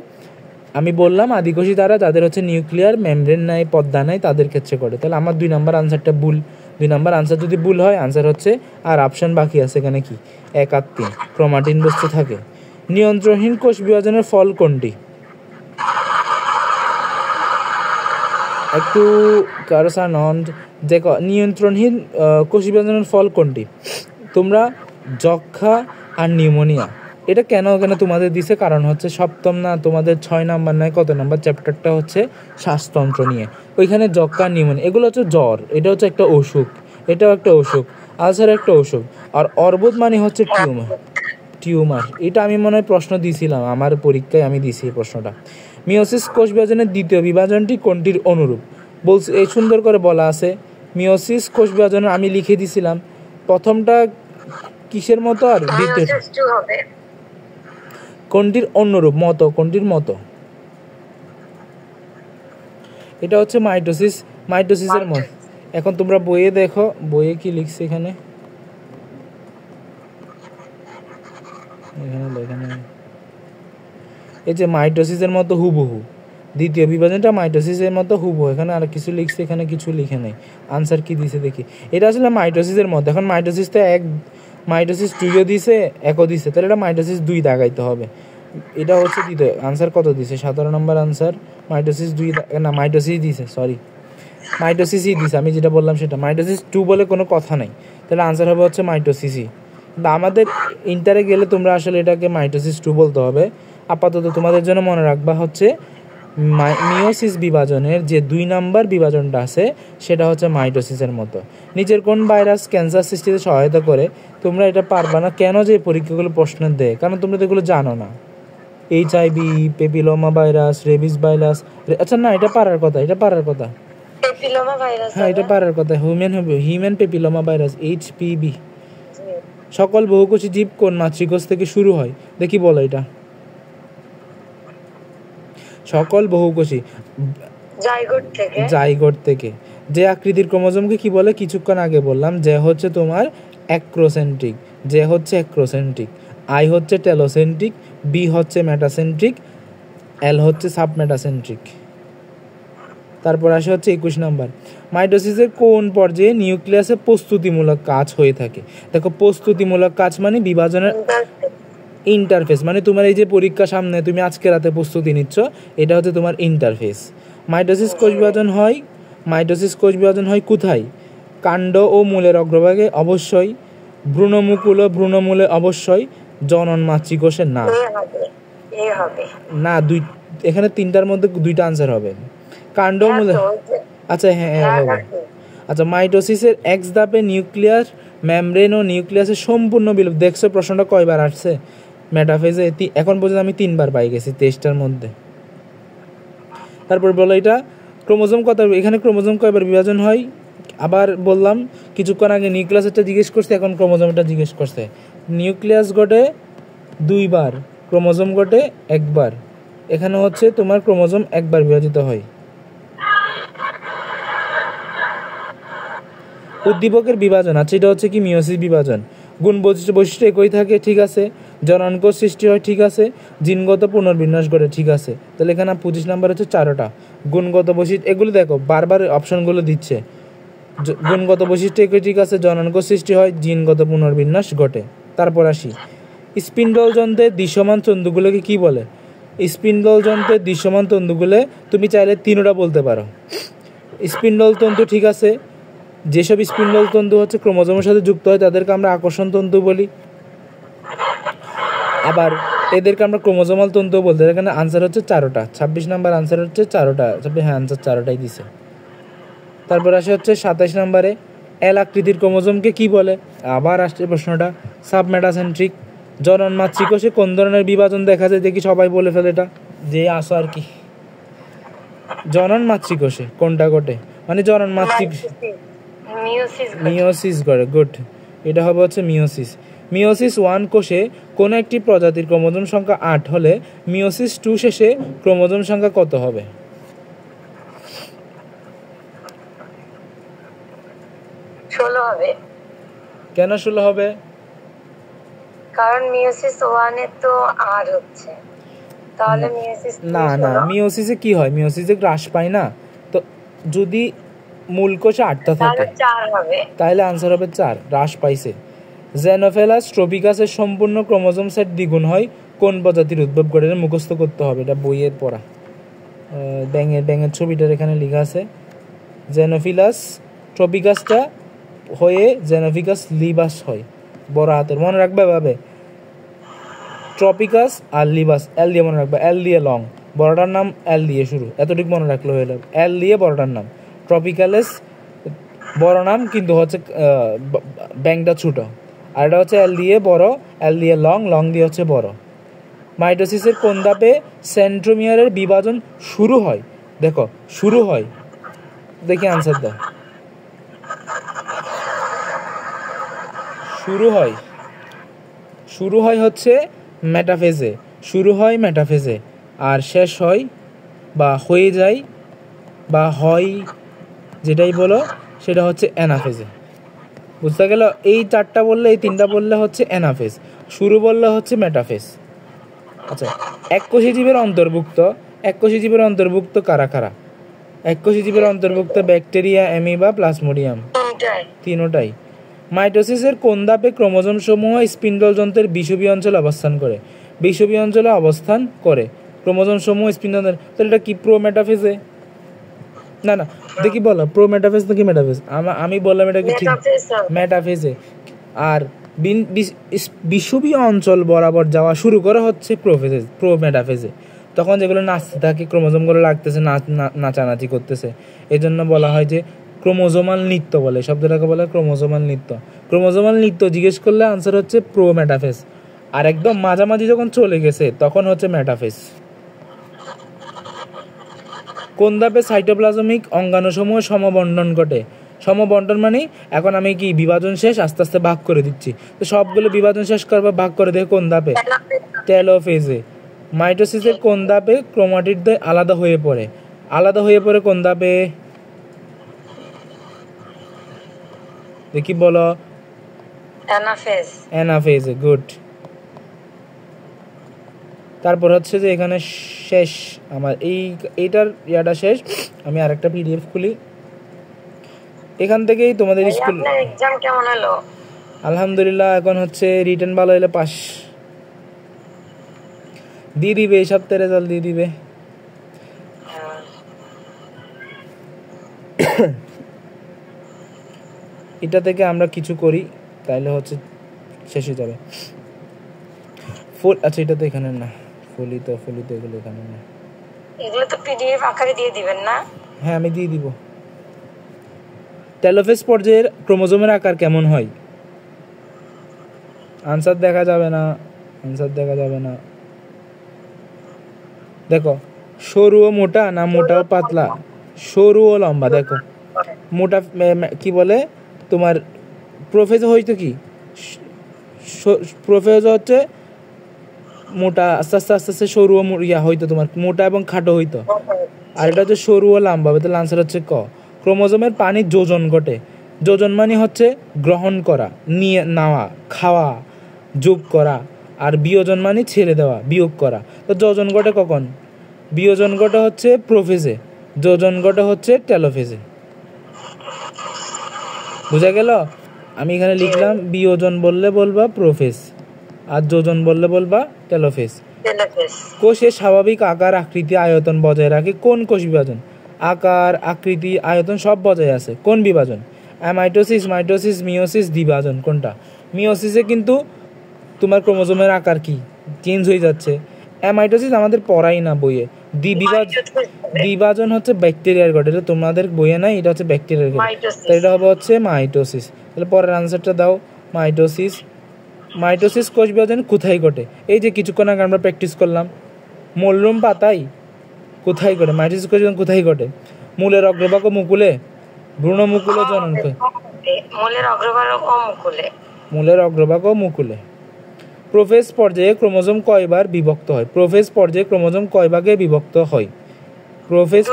আমি বললাম আদিকোষী তারা যাদের হচ্ছে নিউক্লিয়ার মেমব্রেন নাই, পর্দা নাই, তাদের ক্ষেত্রে করে। তাহলে আমার 2 নাম্বার আনসারটা ভুল। 2 নাম্বার আনসার যদি ভুল হয়, আনসার হচ্ছে আর অপশন বাকি আছে এখানে কি 1 আর 3 ক্রোমাটিন বস্তু থাকে। নিয়ন্ত্রণহীন কোষ বিভাজনের ফল কোনটি? একটু কারোসা নন দেখো, নিয়ন্ত্রণহীন কোষ বিভাজনের ফল কোনটি? তোমরা যক্ষা আর নিউমোনিয়া। এটা কেন তোমাদের দিছে? কারণ হচ্ছে সপ্তম না তোমাদের 6 নাম্বার নয় কত নাম্বার চ্যাপ্টারটা হচ্ছে শ্বাসতন্ত্র নিয়ে, ওইখানে যক্ষা নিউমোনিয়া এগুলো হচ্ছে জ্বর, এটা হচ্ছে একটা অসুখ, এটাও একটা অসুখ, আলসার একটা অসুখ। আর অর্বুদ মানে হচ্ছে টিউমার। এটা আমি মনে হয় প্রশ্ন দিয়েছিলাম আমার পরীক্ষায়, আমি দিয়েছি এই প্রশ্নটা। মিওসিস কোষ বিভাজনের দ্বিতীয় বিভাজনটি কোনটির অনুরূপ? বলছে এই সুন্দর করে বলা আছে মিওসিস কোষ বিভাজনের, আমি লিখে দিছিলাম প্রথমটা কিসের মতো আর দ্বিতীয়টা কোনটির অনুরূপ মতো, কোনটির মতো? এটা হচ্ছে মাইটোসিসের মতো। এখন তোমরা বইয়ে দেখো, বইয়ে কি লিখছে এখানে এই যে মাইটোসিসের মতো হুবহু, দ্বিতীয় বিভাজনটা মাইটোসিসের মতো হুবহু। এখানে আর কিছু লিখছে, এখানে কিছু লিখে নেই। আনসার কি দিছে দেখি। এটা আসলে মাইটোসিসের মতো। এখন মাইটোসিস তো এক, মাইটোসিস 2ও দিছে, 1ও দিছে, তাহলে এটা মাইটোসিস 2 দাগাইতে হবে। এটা হচ্ছে দ্বিতীয়। আনসার কত দিছে? 17 নম্বর আনসার মাইটোসিস 2 না মাইটোসিস দিছে, সরি মাইটোসিসই দিছে। আমি যেটা বললাম সেটা মাইটোসিস 2 বলে কোনো কথা নাই, তাহলে আনসার হবে হচ্ছে মাইটোসিসই। কিন্তু আমাদের ইন্টারে গেলে তোমরা আসলে এটাকে মাইটোসিস 2 বলতে হবে। আপাতত তোমাদের জন্য মনে রাখবা হচ্ছে মিওসিস বিভাজনের যে 2 নাম্বার বিভাজনটা আছে সেটা হচ্ছে মাইটোসিসের মতো। নিচের কোন ভাইরাস ক্যান্সার সৃষ্টিতে সহায়তা করে? তোমরা এটা পারবা না। কেন যে পরীক্ষাগুলো প্রশ্ন দেয়? কারণ তোমরা তো এগুলো জানো না। HIV, papilloma virus, rabies virus. আচ্ছা না, এটা পারার কথা, এটা পারার কথা। পেপিলোমা ভাইরাস, হ্যাঁ এটা পারার কথা। Human papilloma virus, HPV। সকল বহুকোষী জীব কোন মাতৃকোষ থেকে শুরু হয়? দেখি বলো এটা। সকল বহুকোষী জাইগোট থেকে। যে আকৃতির ক্রোমোজোমকে কি বলে? কিছুক্ষণ আগে বললাম, যে হচ্ছে তোমার অ্যাক্রোসেন্ট্রিক, যে হচ্ছে অ্যাক্রোসেন্ট্রিক, আই হচ্ছে টেলোসেন্ট্রিক, বি হচ্ছে মেটাসেন্ট্রিক, এল হচ্ছে সাবমেটাসেন্ট্রিক। তারপর আসে হচ্ছে 21 নাম্বার, মাইটোসিসের কোন পর্যায়ে নিউক্লিয়াসে প্রস্তুতিমূলক কাজ হয়ে থাকে? দেখো, প্রস্তুতিমূলক কাজ মানে বিভাজনের ইন্টারফেস, মানে তোমার এই যে পরীক্ষা সামনে, তুমি আজকে রাতে প্রস্তুতি নিচ্ছ, এটা হচ্ছে তোমার ইন্টারফেস। মাইটোসিস কোষ বিভাজন হয় কোথায়? কাণ্ড ও মূলের অগ্রভাগে অবশ্যই, ভ্রূণমুকুল ও ভ্রূণমূলে অবশ্যই, জনন মাতৃকোষে না। না, এখানে 3টার মধ্যে 2টা আনসার হবে। কাণ্ড মূলে, আচ্ছা হ্যাঁ হবে। আচ্ছা, মাইটোসিসের X ধাপে নিউক্লিয়ার মেমব্রেন ও নিউক্লিয়াসের সম্পূর্ণ বিলোপ। দেখছো প্রশ্নটা কয়বার আসছে মেটাফেজে? এখন পর্যন্ত আমি 3বার পাই গেছি 23টার মধ্যে। তারপর বলো এটা ক্রোমোজোম কত, এখানে ক্রোমোজোম কয়বার বিভাজন হয়? আবার বললাম কিছুক্ষণ আগে নিউক্লিয়াসটা জিজ্ঞেস করছে, এখন ক্রোমোজোমটা জিজ্ঞেস করছে। নিউক্লিয়াস ঘটে 2বার, ক্রোমোজোম ঘটে 1বার। এখানে হচ্ছে তোমার ক্রোমোজোম 1বার বিভাজিত হয়। উদ্দীপকের বিভাজন, আচ্ছা এটা হচ্ছে কি মিওসিস বিভাজন। গুণ বৈশিষ্ট্য একই থাকে, ঠিক আছে। জননকোষ সৃষ্টি হয়, ঠিক আছে। জিনগত পুনর্বিন্যাস ঘটে, ঠিক আছে। তাহলে এখানে 25 নাম্বার হচ্ছে 4টা গুণগত বৈশিষ্ট্য। এগুলো দেখো বারবার অপশনগুলো দিচ্ছে। গুণগত বৈশিষ্ট্য একই, ঠিক আছে। জননকোষ সৃষ্টি হয়, জিনগত পুনর্বিন্যাস ঘটে। তারপর আসি স্পিন্ডল যন্ত্রের দৃশ্যমান তন্তুগুলোকে কি বলে? স্পিন্ডল যন্ত্রের দৃশ্যমান তন্তুগুলো তুমি চাইলে 3টা বলতে পারো। স্পিন্ডল তন্তু, ঠিক আছে। যেসব স্পিন্ডল তন্তু হচ্ছে ক্রোমোজোমের সাথে যুক্ত হয় তাদেরকে আমরা আকর্ষণ তন্তু বলি, আবার এদেরকে আমরা ক্রোমোজোমাল তন্তু বলতে। এখানে আনসার হচ্ছে 4টা। 26 নাম্বার আনসার হচ্ছে 4টা। হ্যাঁ, আনসার 4টাই দিছে। তারপর আসে হচ্ছে 27 নাম্বারে এল আকৃতির ক্রোমোজোমকে কি বলে? আবার আসছে প্রশ্নটা। সাবমেটাসেন্ট্রিক। জনন মাতৃকোষে কোন ধরনের বিভাজন দেখা যায়? দেখি সবাই বলে ফেলে এটা, যে আসো আর কি। জনন মাতৃকোষে কোনটা ঘটে? মানে জনন মাতৃকোষে মিওসিস ঘটে। গুড, এটা হবে হচ্ছে মিওসিস। মিওসিস 1 কোষে কোনো একটি প্রজাতির ক্রোমোজোম সংখ্যা 8 হলে মিওসিস 2 শেষে ক্রোমোজোম সংখ্যা কত হবে? হবে। কেন 16 হবে? কারণ মিওসিস 1 এ তো 8 হচ্ছে, তাহলে মিয়োসিস না না, মিয়োসিসে কি হয়, মিয়োসিসে হ্রাস পায় না। তো যদি মূল কোষে 8টা থাকে তাহলে আনসার হবে 4, হ্রাস পাইছে। জেনোফিলাস ট্রপিকাসের সম্পূর্ণ ক্রোমোজোম সেট দ্বিগুণ হয় কোন প্রজাতির উদ্ভব ঘটে? মুখস্থ করতে হবে, এটা বইয়ের পড়া। ব্যাঙের ছবিটার এখানে লেখা আছে। জেনোফিলাস ট্রপিকাসটা হয়ে জেনোফিকাস লিবাস হয়, বড় হাতের, মনে রাখবে ভাবে। ট্রপিকাস আর লিবাস, এল দিয়ে মনে রাখবে, এল দিয়ে লং, বড়টার নাম এল দিয়ে শুরু, এতটুকু মনে রাখলে হয়ে যাবে। এল দিয়ে বড়টার নাম, ট্রপিক্যালেস বড় নাম কিন্তু হচ্ছে ব্যাংকটা ছোট, আর এটা হচ্ছে এল দিয়ে বড়, এল দিয়ে লং, লং দিয়ে হচ্ছে বড়। মাইটোসিসের কোন ধাপে সেন্ট্রোমিয়ারের বিভাজন শুরু হয়? দেখো শুরু হয়, দেখি আনসার দাও। শুরু হয় হচ্ছে মেটাফেজে, শুরু হয় মেটাফেজে, আর শেষ হয় বা হয়ে যায় বা হয়, যেটাই বলো সেটা হচ্ছে অ্যানাফেজে। বুঝতে গেল? এই 4টা বললে, এই 3টা বললে হচ্ছে অ্যানাফেজ, শুরু বললে হচ্ছে মেটাফেজ। আচ্ছা, এককোষী জীবের অন্তর্ভুক্ত কারা কারা? এককোষী জীবের অন্তর্ভুক্ত ব্যাকটেরিয়া, অ্যামিবা, প্লাজমোডিয়াম, তিনোটাই। মাইটোসিসের কোন ধাপে ক্রোমোজোম সমূহ স্পিন্ডল যন্ত্রের বিষুবীয় অঞ্চলে অবস্থান করে? বিষুবীয় অঞ্চলে অবস্থান করে ক্রোমোজোম সমূহ স্পিন্ডল, তাহলে এটা কি প্রোমেটাফেজে? না না, দেখি বলো প্রোমেটাফেজ নাকি মেটাফেজ? আমি বললাম এটা কি ঠিক, মেটাফেজে। আর বিষুবীয় অঞ্চল বরাবর যাওয়া শুরু করা হচ্ছে প্রোমেটাফেজে। তখন যেগুলো নাচতে থাকে, ক্রোমোজোমগুলো লাগতেছে, নাচানাচি করতেছে, এই জন্য বলা হয় যে ক্রোমোজোমাল নৃত্য বলে, শব্দটাকে বলে ক্রোমোজোমাল নৃত্য। ক্রোমোজোমাল নৃত্য জিজ্ঞেস করলে আনসার হচ্ছে প্রোমেটাফেজ। আর একদম মাঝামাঝি যখন চলে গেছে তখন হচ্ছে মেটাফেজ। কোন ধাপে সাইটোপ্লাজমিক অঙ্গাণুসমূহ সমবন্টন ঘটে? সমবন্টন মানে এখন আমি কি বিভাজন শেষ, আস্তে আস্তে ভাগ করে দিচ্ছি, তো সবগুলো বিভাজন শেষ করবে, ভাগ করে দেয় কোন ধাপে? টেলোফেজে। মাইটোসিসের কোন ধাপে ক্রোমাটিডদ্বয় আলাদা হয়ে পড়ে? আলাদা হয়ে পড়ে কোন ধাপে? দেখি বলো। অ্যানাফেজে, গুড। তারপর হচ্ছে যে এখানে শেষ আমার এইটার ইয়াটা শেষ, আমি আরেকটা পিডিএফ খুলি। এখান থেকেই তোমাদের স্কুল এক্সাম কেমন হলো? আলহামদুলিল্লাহ, এখন হচ্ছে রিটেন ভালো হলে পাস দিয়ে দিবে, এই সপ্তাহে রেজাল্ট দিয়ে দিবে। এটা থেকে আমরা কিছু করি তাইলে হচ্ছে শেষ হয়ে যাবে। আচ্ছা, এটা তো এখানে না, ফলিত এগুলো এখানে না, এগুলো তো পিডিএফ আকারে দিয়ে দিবেন না? হ্যাঁ, আমি দিয়ে দিব। টেলোফেজ পর্যায়ের ক্রোমোজোমের আকার কেমন হয়? আনসার দেখা যাবে না, দেখো সরু ও মোটা না মোটা ও পাতলা? সরু ও লম্বা। দেখো মোটা কি বলে তোমার প্রোফেজ হয়তো কি, প্রোফেজ হচ্ছে মোটা, আস্তে আস্তে সরু ও হয়তো তোমার মোটা এবং খাটো হইতো, আর এটা হচ্ছে সরু ও লম্বা। তাহলে আনসার হচ্ছে ক। ক্রোমোজোমের পানির যোজন ঘটে। যোজন মানে হচ্ছে গ্রহণ করা, নিয়ে নেওয়া, খাওয়া, যোগ করা, আর বিয়োজন মানে ছেড়ে দেওয়া, বিয়োগ করা। তো যোজন ঘটে কখন? বিয়োজন ঘটে হচ্ছে প্রোফেজে, যোজন ঘটে হচ্ছে টেলোফেজে। বুঝা গেল? আমি এখানে লিখলাম বিয়োজন বললে বলবা প্রোফেজ, আর যোজন বললে বলবা টেলোফেজ। কোষের স্বাভাবিক আকার, আকৃতি, আয়তন বজায় রাখে কোন কোষ বিভাজন? আকার, আকৃতি, আয়তন সব বজায় আছে কোন বিভাজন? মাইটোসিস, মিওসিস, দ্বিভাজন কোনটা? মিওসিসে কিন্তু তোমার ক্রোমোজোমের আকার কি চেঞ্জ হয়ে যাচ্ছে। অ্যামাইটোসিস আমাদের পড়াই না বইয়ে। দ্বিভাজন হচ্ছে ব্যাকটেরিয়ার ঘটে, এটা তোমাদের বইয়ে নাই, এটা হচ্ছে ব্যাকটেরিয়ার ঘটে, তাই এটা হবে হচ্ছে মাইটোসিস। তাহলে পরের আনসারটা দাও। মাইটোসিস কোষ বিভাজন কোথায় ঘটে? এই যে কিছুক্ষণ আগে আমরা প্র্যাকটিস করলাম, মূলরুম পাতায় কোথায় ঘটে? মাইটোসিস কোষ বিভাজন কোথায় ঘটে? মূলের অগ্রভাগ ও মুকুলে, ভ্রূণমুকুলে, জননকে, মূলের অগ্রভাগ ও মুকুলে। প্রোফেজ পর্যায়ে ক্রোমোজোম কয়বার বিভক্ত হয়? প্রোফেজ পর্যায়ে ক্রোমোজোম কয় ভাগে বিভক্ত হয়? প্রোফেজ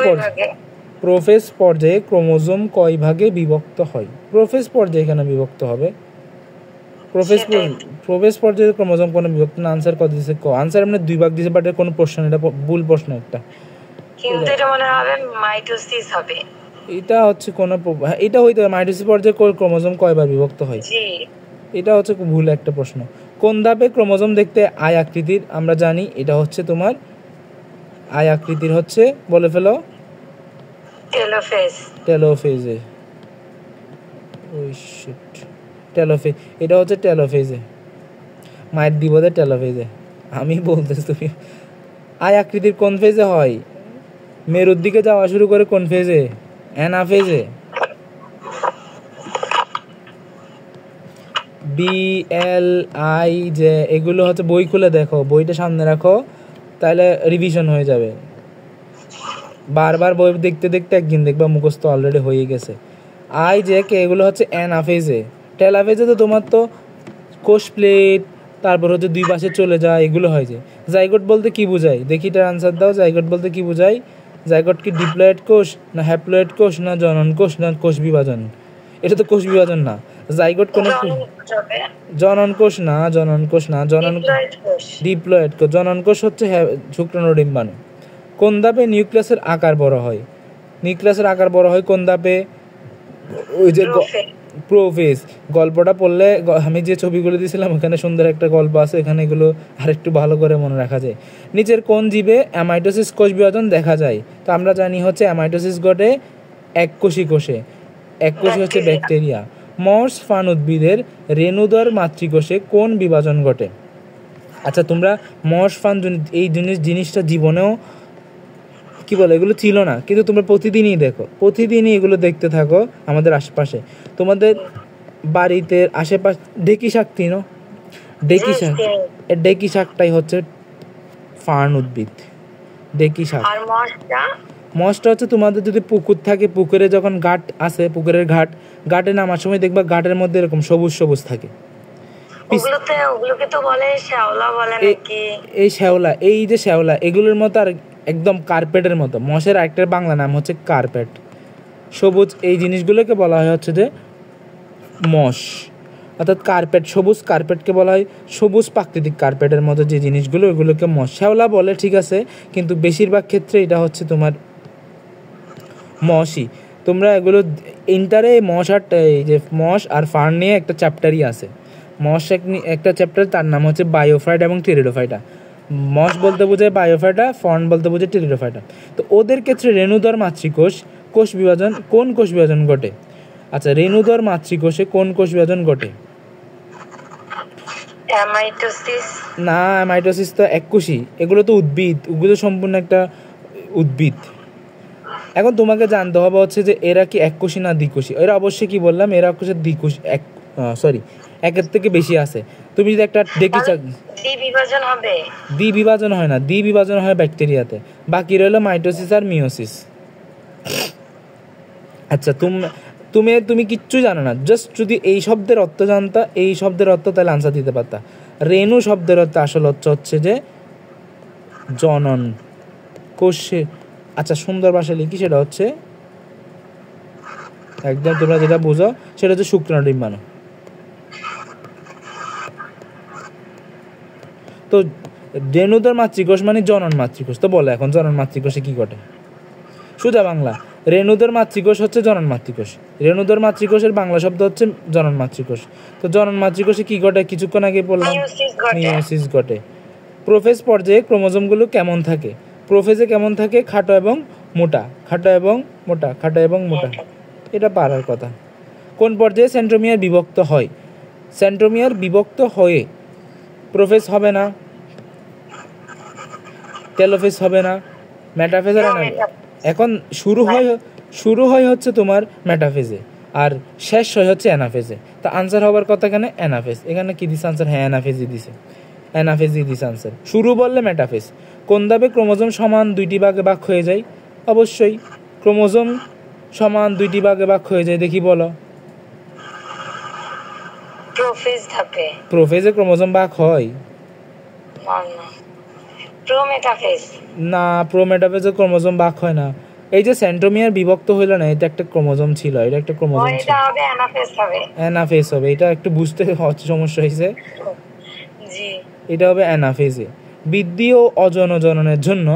পর্যায়ে ক্রোমোজোম কয় ভাগে বিভক্ত হয়? প্রোফেজ পর্যায়ে এখানে বিভক্ত হবে। প্রোফেজ পর্যায়ে ক্রোমোজোম কোন বিভক্ত না? আনসার কত দিছে? আনসার এমনি 2 ভাগ দিছে, বাট এর কোনো প্রশ্ন, এটা ভুল প্রশ্ন একটা, কিন্তু এটা মনে হবে মাইটোসিস হবে। এটা হচ্ছে কোন, এটা হইতে হবে মাইটোসিস পর্যায়ে ক্রোমোজোম কয়বার বিভক্ত হয়, জি এটা হচ্ছে ভুল একটা প্রশ্ন। কোন ধাপে ক্রোমোজোম দেখতে আই আকৃতির? আমরা জানি এটা হচ্ছে তোমার আই আকৃতির, হচ্ছে বলে ফেলো, টেলোফেজ। টেলোফেজে। ওই শিট, টেলোফেজ, এটা হচ্ছে টেলোফেজে, মায়ের দিবদে টেলোফেজে। আমি বলতেছি তুমি আই আকৃতির কোন ফেজে হয়? মেরুর দিকে যাওয়া শুরু করে কোন ফেজে? অ্যানাফেজে। BLIJ এগুলো হচ্ছে, বই খুলে দেখো, বইটা সামনে রাখো, তাহলে রিভিশন হয়ে যাবে। বারবার বই দেখতে দেখতে একদিন দেখবা মুখস্থ অলরেডি হয়ে গেছে। IJ এগুলো হচ্ছে অ্যানাফেজে। টেলাফেজে তো তোমার তো কোষ প্লেট, তারপর হচ্ছে 2 পাশে চলে যায়, এগুলো হয় যে। জাইগোট বলতে কি বোঝায়? দেখি এটার আনসার দাও। জাইগোট বলতে কি বোঝায়? জাইগোট কি ডিপ্লয়েড কোষ, না হ্যাপ্লয়েড কোষ, না জনন কোষ, না কোষ বিভাজন? এটা তো কোষ বিভাজন না। জাইগোট কোন জনন কোষ না, জনন কোষ না, ডিপ্লয়েড কোষ। জনন কোষ হচ্ছে শুক্রাণু ডিম্বাণু। কোন ধাপে নিউক্লিয়াসের আকার বড় হয়? নিউক্লিয়াসের আকার বড় হয় কোন ধাপে? ওই যে প্রোফেজ। গল্পটা পড়লে, আমি যে ছবিগুলো দিয়েছিলাম ওখানে সুন্দর একটা গল্প আছে, এখানে এগুলো আরেকটু ভালো করে মনে রাখা যায়। নিচের কোন জীবে অ্যামাইটোসিস কোষ বিভাজন দেখা যায়? তো আমরা জানি হচ্ছে অ্যামাইটোসিস ঘটে এককোষী কোষে। এককোষী হচ্ছে ব্যাকটেরিয়া। মস ফান উদ্ভিদের রেণুদর মাতৃকোষে কোন বিভাজন ঘটে? আচ্ছা, তোমরা মস ফান এই জিনিসটা জীবনেও কি বলে এগুলো ছিল না, কিন্তু তোমরা প্রতিদিনই দেখো, প্রতিদিনই এগুলো দেখতে থাকো আমাদের আশেপাশে। তোমাদের বাড়িতে আশেপাশে ডেকি শাক চিনো? ডেকি শাক, ডেকি শাকটাই হচ্ছে ফার্ন উদ্ভিদ, ডেকি শাক। মশটা হচ্ছে তোমাদের যদি পুকুর থাকে, পুকুরে যখন ঘাট আছে, পুকুরের ঘাটে নামার সময় দেখবা ঘাটের মধ্যে এরকম সবুজ সবুজ থাকে। এই শ্যাওলা, এই যে শ্যাওলা, এগুলোর মতো আর একদম কার্পেটের মতো। মশের আরেকটা বাংলা নাম হচ্ছে কার্পেট। সবুজ এই জিনিসগুলোকে বলা হয় হচ্ছে যে মশ, অর্থাৎ কার্পেট। সবুজ কার্পেটকে বলা হয় সবুজ প্রাকৃতিক কার্পেটের মতো যে জিনিসগুলো, ওইগুলোকে মশ। শ্যাওলা বলে ঠিক আছে, কিন্তু বেশিরভাগ ক্ষেত্রে এটা হচ্ছে তোমার মশই। তোমরা এগুলো ইন্টারে মশ আর এই যে মশ আর ফার্ন নিয়ে একটা চ্যাপ্টারই আছে। মশ একটা চ্যাপ্টার, তার নাম হচ্ছে বায়োফাইটা এবং টেরিডোফাইটা। মশ বলতে বোঝায় বায়োফাইটা, ফার্ন বলতে বোঝায় টেরিডোফাইটা। তো ওদের ক্ষেত্রে রেণুদর মাতৃকোষ কোষ বিভাজন, কোন কোষ বিভাজন ঘটে? আচ্ছা, রেণুদর মাতৃকোষে কোন কোষ বিভাজন ঘটে? না, অ্যামাইটোসিস তো এককোষী। এগুলো তো উদ্ভিদ, ওগুলো সম্পূর্ণ একটা উদ্ভিদ। এখন তোমাকে জানতে হবে হচ্ছে যে এরা কি এককোষী না দ্বিকোষী। এরা অবশ্যই কি বললাম, এরা হচ্ছে দ্বিকোষী, একের থেকে বেশি আছে। তুমি যদি একটা ডেকি চাক, দ্বিবিভাজন হবে? দ্বিবিভাজন হয় না, দ্বিবিভাজন হয় ব্যাকটেরিয়াতে। বাকি রইল মাইটোসিস আর মিওসিস। আচ্ছা, তুমি কিচ্ছু জানো না, জাস্ট যদি এই শব্দের অর্থ জানতা, এই শব্দের অর্থ, তাহলে আনসার দিতে পারতা। রেণু শব্দের অর্থ আসল হচ্ছে যে জনন কোষে। আচ্ছা, সুন্দর ভাষায় লিখি, সেটা হচ্ছে একদম তোমরা যেটা বুঝো সেটা হচ্ছে শুক্রাণু ডিম্বাণু। তো রেণুদর মাতৃকোষ মানে জনন মাতৃকোষ। তো বলো এখন জনন মাতৃকোষে কি ঘটে? সোজা বাংলা, রেণুদর মাতৃকোষ হচ্ছে জনন মাতৃকোষ। রেণুদর মাতৃকোষের বাংলা শব্দ হচ্ছে জনন মাতৃকোষ। তো জনন মাতৃকোষে কি ঘটে? কিছুক্ষণ আগে বললাম, মিওসিস ঘটে। প্রোফেজ পর্যায়ে ক্রোমোজোমগুলো কেমন থাকে? প্রোফেজে কেমন থাকে? খাটো এবং মোটা, খাটো এবং মোটা, খাটো এবং মোটা, এটা পারার কথা। কোন পর্যায়ে সেন্ট্রোমিয়ার বিভক্ত হয়? সেন্ট্রোমিয়ার বিভক্ত হয়ে প্রোফেজ হবে না, টেলোফেজ হবে না, মেটাফেজ আর এখন শুরু হয় হচ্ছে তোমার মেটাফেজে, আর শেষ হয় হচ্ছে অ্যানাফেজে। তা আনসার হবার কথা এখানে অ্যানাফেজ। এখানে কি দিছে আনসার? হ্যাঁ, অ্যানাফেজই দিছে, অ্যানাফেজই দিছে আনসার। শুরু বললে মেটাফেজ। কোন ধাপে ক্রোমোজোম সমান 2টি ভাগে ভাগ হয়ে যায়? অবশ্যই ক্রোমোজোম সমান 2টি ভাগে ভাগ হয়ে যায়, দেখি বলো। প্রোফেজ ধাপে। প্রোফেজে ক্রোমোজোম ভাগ হয় প্রোমেটাফেজ? না, প্রোমেটাফেজে ক্রোমোজোম ভাগ হয় না। এই যে সেন্ট্রোমিয়ার বিভক্ত হইল না, এটা একটা ক্রোমোজোম ছিল, এটা একটা ক্রোমোজোম ছিল, এটা হবে অ্যানাফেজ হবে। অ্যানাফেজ হবে, এটা একটু বুঝতে সমস্যা হয়েছে। জি, এটা হবে অ্যানাফেজে। বৃদ্ধি ও অজনজননের জন্য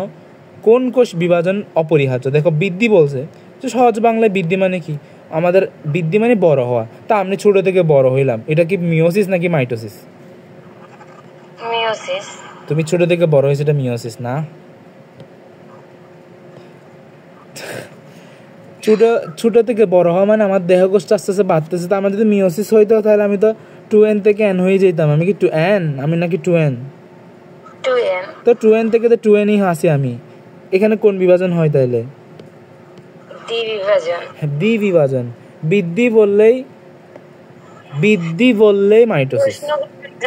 কোন কোষ বিভাজন অপরিহার্য? দেখো বৃদ্ধি বলছে, তো সহজ বাংলায় বৃদ্ধি মানে কি? আমাদের বৃদ্ধি মানে বড় হওয়া। তা আমি ছোট থেকে বড় হইলাম, এটা কি মিওসিস নাকি মাইটোসিস? মিওসিস। তুমি ছোট থেকে বড় হয়েছে, এটা মিওসিস না। ছোট ছোট থেকে বড় হওয়া মানে আমার দেহ কোষ আস্তে আস্তে বাড়তেছে। তো আমার যদি মিওসিস হইতো তাহলে আমি তো 2n থেকে n হয়ে যেতাম। আমি কি 2n? আমি নাকি 2n? 2n। তো 2n থেকে তো 2nই আসি আমি। এখানে কোন বিভাজন হয় তাইলে? দ্বিবিভাজন। দ্বিবিভাজন। বৃদ্ধি বললেই মাইটোসিস।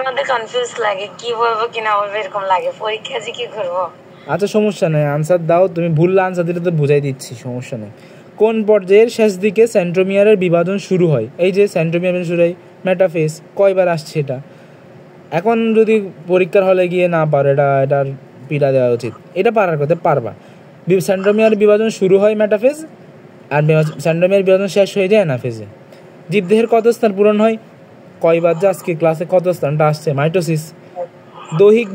আমাদের কনফিউজ লাগে, কি বলবো কি না বলবো এরকম লাগে, পরীক্ষা যে কি করবো। আচ্ছা সমস্যা নেই, আনসার দাও। তুমি ভুল আনসার দিলে তো বুঝাই দিচ্ছি, সমস্যা নেই। কোন পর্যায়ের শেষ দিকে সেন্ট্রোমিয়ারের বিভাজন শুরু হয়? এই যে সেন্ট্রোমিয়ার শুরু হয় মেটাফেজ, কয়বার আসছে এটা? এখন যদি পরীক্ষার হলে গিয়ে না পারো, এটার পীড়া দেওয়া উচিত। এটা পারার কথা পারবা। সেন্ট্রোমিয়ার বিভাজন শুরু হয় মেটাফেজ, আর সেন্ট্রোমিয়ার বিভাজন শেষ হয়ে যায় অ্যানাফেজে। জীবদেহের কত স্থান পূরণ হয়? কয়বার যে আজকে ক্লাসে কত স্থানটা আসছে? মাইটোসিস। দৈহিক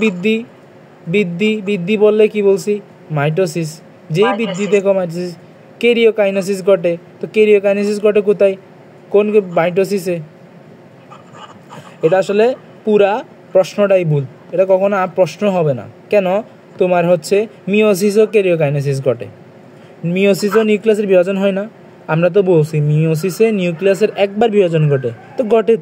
বৃদ্ধি বললে কি বলছি? মাইটোসিস। যেই বৃদ্ধি দেখো মাইটোসিস। কেরিওকাইনেসিস ঘটে, তো কেরিওকাইনেসিস ঘটে কোথায়? কোন মাইটোসিসে? এটা আসলে পুরা প্রশ্নটাই ভুল, এটা কখনো প্রশ্ন হবে না। কেন? তোমার হচ্ছে মিওসিস ও কেরিওকাইনেসিস ঘটে। মিওসিস ও নিউক্লিয়াসের বিভাজন হয় না? আমরা তো বলছি মিওসিসে নিউক্লিয়াসের একবার বিভাজন ঘটে,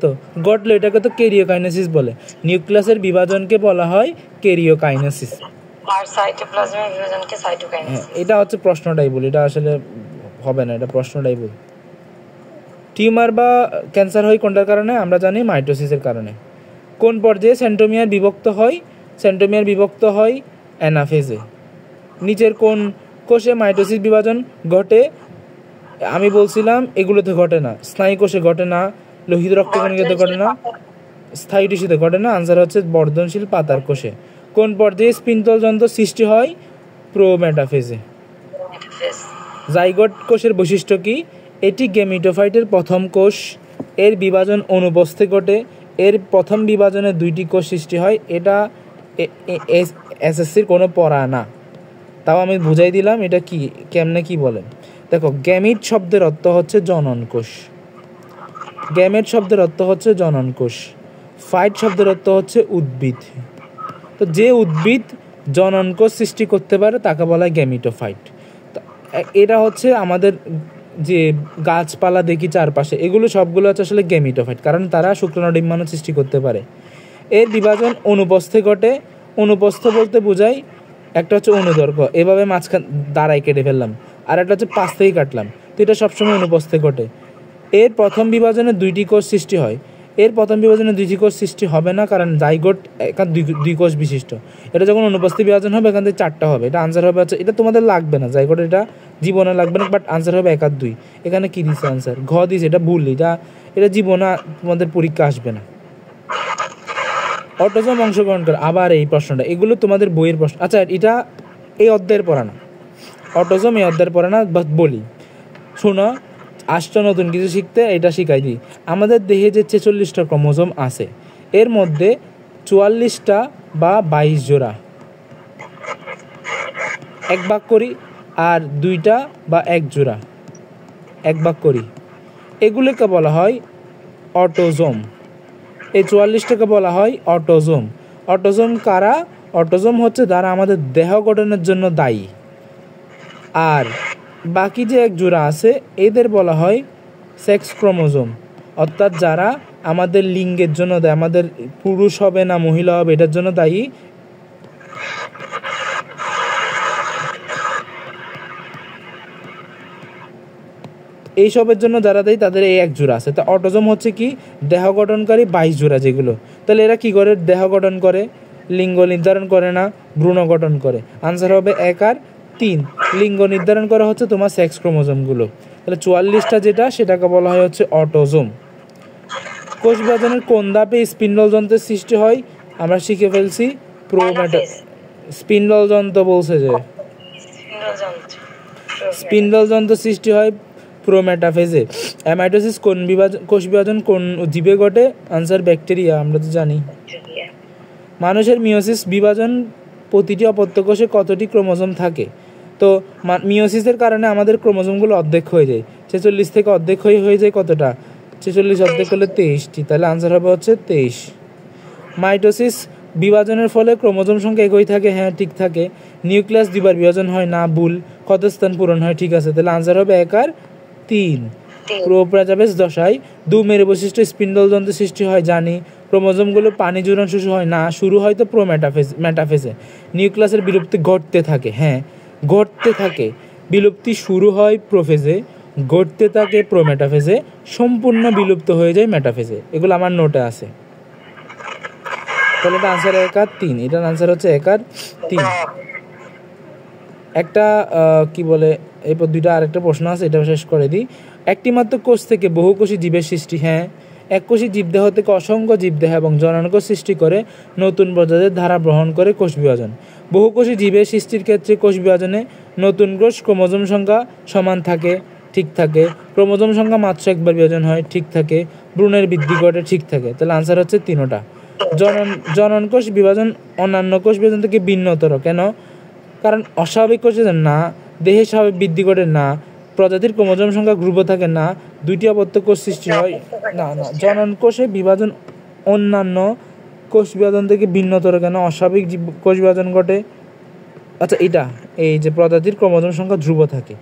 তো ঘটলে এটাকে তো কেরিওকাইনেসিস বলে। নিউক্লিয়াসের বিভাজনকে বলা হয় কেরিওকাইনেসিস। আর সাইটোপ্লাজমের বিভাজনকে সাইটোকাইনেসিস। এটা হচ্ছে প্রশ্নটাই ভুল, এটা আসলে হবে না, এটা প্রশ্নটাই ভুল। টিউমার বা ক্যান্সার হয় কোনটার কারণে? আমরা জানি মাইটোসিসের কারণে। কোন পর্যায়ে সেন্ট্রোমিয়ার বিভক্ত হয়? সেন্ট্রোমিয়ার বিভক্ত হয় অ্যানাফেজে। নিচের কোন কোষে মাইটোসিস বিভাজন ঘটে? আমি বলছিলাম এগুলোতে ঘটে না। স্নায়ু কোষে ঘটে না, লোহিত রক্তকণিকাতে ঘটে না, স্থায়ী টিস্যুতে ঘটে না। আনসার হচ্ছে বর্ধনশীল পাতার কোষে। কোন পর্যায়ে স্পিন্ডল যন্ত্র সৃষ্টি হয়? প্রোমেটাফেজে। জাইগোট কোষের বৈশিষ্ট্য কি? এটি গেমিটোফাইটের প্রথম কোষ। এর বিভাজন অনুপস্থে ঘটে। এর প্রথম বিভাজনে 2টি কোষ সৃষ্টি হয়। এটা এসএসসির কোনো পড়া না, তাও আমি বুঝাই দিলাম এটা কি কেমনে কি বলেন। দেখো গ্যামিট শব্দের অর্থ হচ্ছে জনন কোষ। গ্যামেট শব্দের অর্থ হচ্ছে জনন কোষ। ফাইট শব্দের অর্থ হচ্ছে উদ্ভিদ। তো যে উদ্ভিদ জনন কোষ সৃষ্টি করতে পারে তাকে বলা হয় গ্যামিটোফাইট। এটা হচ্ছে আমাদের যে গাছপালা দেখি চারপাশে, এগুলো সবগুলো হচ্ছে আসলে গ্যামিটোফাইট, কারণ তারা শুক্রাণু ডিম্বাণু সৃষ্টি করতে পারে। এর বিভাজন অনুপস্থে ঘটে। অনুপস্থ বলতে বোঝায় একটা হচ্ছে অনুদৈর্ঘ্য, এভাবে মাঝখান দাঁড়ায় কেটে ফেললাম, আর একটা হচ্ছে 5 থেকে কাটলাম, তো এটা সবসময় অনুপস্থে ঘটে। এর প্রথম বিভাজনে 2টি কোষ সৃষ্টি হয়। এর প্রথম বিভাজনে 2টি কোষ সৃষ্টি হবে না, কারণ জাইগোট এখান 2 কোষ বিশিষ্ট। এটা যখন অনুপস্থিত বিভাজন হবে এখান থেকে 4টা হবে। এটা আনসার হবে হচ্ছে, এটা তোমাদের লাগবে না জাইগোট, এটা জীবনে লাগবে না, বাট আনসার হবে 1 আর 2। এখানে কি দিচ্ছে আনসার? ঘ দিছে, এটা ভুল। এটা জীবনে তোমাদের পরীক্ষা আসবে না। অটোজম অংশগ্রহণ করে, আবার এই প্রশ্নটা, এগুলো তোমাদের বইয়ের প্রশ্ন। আচ্ছা এটা এই অধ্যায়ের পড়া না, অটোজম এই অধ্যায়ের পড়া না, বাট বলি শোনো, আসছো নতুন কিছু শিখতে, এটা শিখাই দিই। আমাদের দেহে যে 46টা ক্রোমোজোম আছে, এর মধ্যে 44টা বা 22 জোড়া 1 ভাগ করি, আর 2টা বা 1 জোড়া 1 ভাগ করি, এগুলোকে বলা হয় অটোজোম। এই 44টাকে বলা হয় অটোজোম। অটোজোম কারা? অটোজোম হচ্ছে যারা আমাদের দেহ গঠনের জন্য দায়ী। আর বাকি যে 1 জোড়া আছে এদের বলা হয় সেক্স ক্রোমোজোম, অর্থাৎ যারা আমাদের লিঙ্গের জন্য দায়ী, আমাদের পুরুষ হবে না মহিলা হবে এটার জন্য দায়ী। এইসবের জন্য যারা দেয় তাদের এই 1 জোড়া আছে। তা অটোজোম হচ্ছে কি? দেহ গঠনকারী 22 জোড়া যেগুলো। তাহলে এরা কি করে? দেহ গঠন করে, লিঙ্গ নির্ধারণ করে না, ভ্রূণ গঠন করে। আনসার হবে 1 আর 3। লিঙ্গ নির্ধারণ করা হচ্ছে তোমার সেক্স ক্রোমোজোমগুলো। তাহলে 44টা যেটা, সেটাকে বলা হয় হচ্ছে অটোজোম। কোষ বিভাজনের কোন ধাপে স্পিন্ডল যন্ত্রের সৃষ্টি হয়? আমরা শিখে ফেলছি স্পিন্ডল যন্ত্র বলছে যে স্পিন্ডল যন্ত্র সৃষ্টি হয় প্রোমেটাফেজে। অ্যামাইটোসিস কোন কোষ বিভাজন কোন জীবে ঘটে? আনসার ব্যাকটেরিয়া, আমরা তো জানি। মানুষের মিওসিস বিভাজন প্রতিটি অপত্য কোষে কতটি ক্রোমোজোম থাকে? তো মিওসিসের কারণে আমাদের ক্রোমোজোমগুলো অর্ধেক হয়ে যায়, 46 থেকে অর্ধেক হয়ে যায় কতটা? 46 অর্ধেক হলে 23টি, তাহলে আনসার হবে হচ্ছে 23। মাইটোসিস বিভাজনের ফলে ক্রোমোজোম সংখ্যা একই থাকে, হ্যাঁ ঠিক থাকে। নিউক্লিয়াস দুবার বিভাজন হয় না, ভুল। কত স্থান পূরণ হয়? ঠিক আছে, তাহলে আনসার হবে 1 আর 3। প্রোপ্রাজাবেস দশায় মেরু বৈশিষ্ট্য স্পিন্ডল যন্ত্র সৃষ্টি হয়, জানি। ক্রোমোজোমগুলো পানি জুড়ান শুরু হয় না, শুরু হয় তো মেটাফেজে। নিউক্লিয়াসের বিলুপ্তি ঘটতে থাকে, হ্যাঁ ঘটতে থাকে। বিলুপ্তি শুরু হয় প্রোফেজে, ঘটতে থাকে প্রোমেটাফেজে, সম্পূর্ণ বিলুপ্ত হয়ে যায় মেটাফেজে। এগুলো আমার নোটে আছে। তাহলে এটা আনসার 1 আর 3, এটার আনসার হচ্ছে 1 আর 3। একটা কি বলে, এরপর দুইটা আরেকটা প্রশ্ন আছে, এটা শেষ করে দিই। একটি মাত্র কোষ থেকে বহুকোষী জীবের সৃষ্টি, হ্যাঁ। এককোষী জীবদেহ থেকে অসংখ্য জীবদেহ এবং জননকোষ সৃষ্টি করে নতুন প্রজাতির ধারা গ্রহণ করে কোষ বিভাজন। বহুকোষী জীবের সৃষ্টির ক্ষেত্রে কোষ বিভাজনে নতুন কোষ ক্রোমোজোম সংখ্যা সমান থাকে, ঠিক থাকে। ক্রোমোজোম সংখ্যা মাত্র একবার বিভাজন হয়, ঠিক থাকে। ভ্রূণের বৃদ্ধি ঘটে, ঠিক থাকে। তাহলে আনসার হচ্ছে 3টা। জনন কোষ বিভাজন অন্যান্য কোষ বিভাজন থেকে ভিন্নতর কেন? কারণ অস্বাভাবিক কোষ না, দেহে স্বাভাবিক বৃদ্ধি ঘটে না, প্রজাতির ক্রোমোজোম সংখ্যা ধ্রুব থাকে না, দুইটি অপত্য কোষ সৃষ্টি হয় না। জনন কোষে বিভাজন অন্যান্য কোষ বিভাজন থেকে ভিন্নতর কেন? অস্বাভাবিক কোষ বিভাজন ঘটে। আচ্ছা, এটা এই যে প্রজাতির ক্রোমোজোম সংখ্যা ধ্রুব থাকে,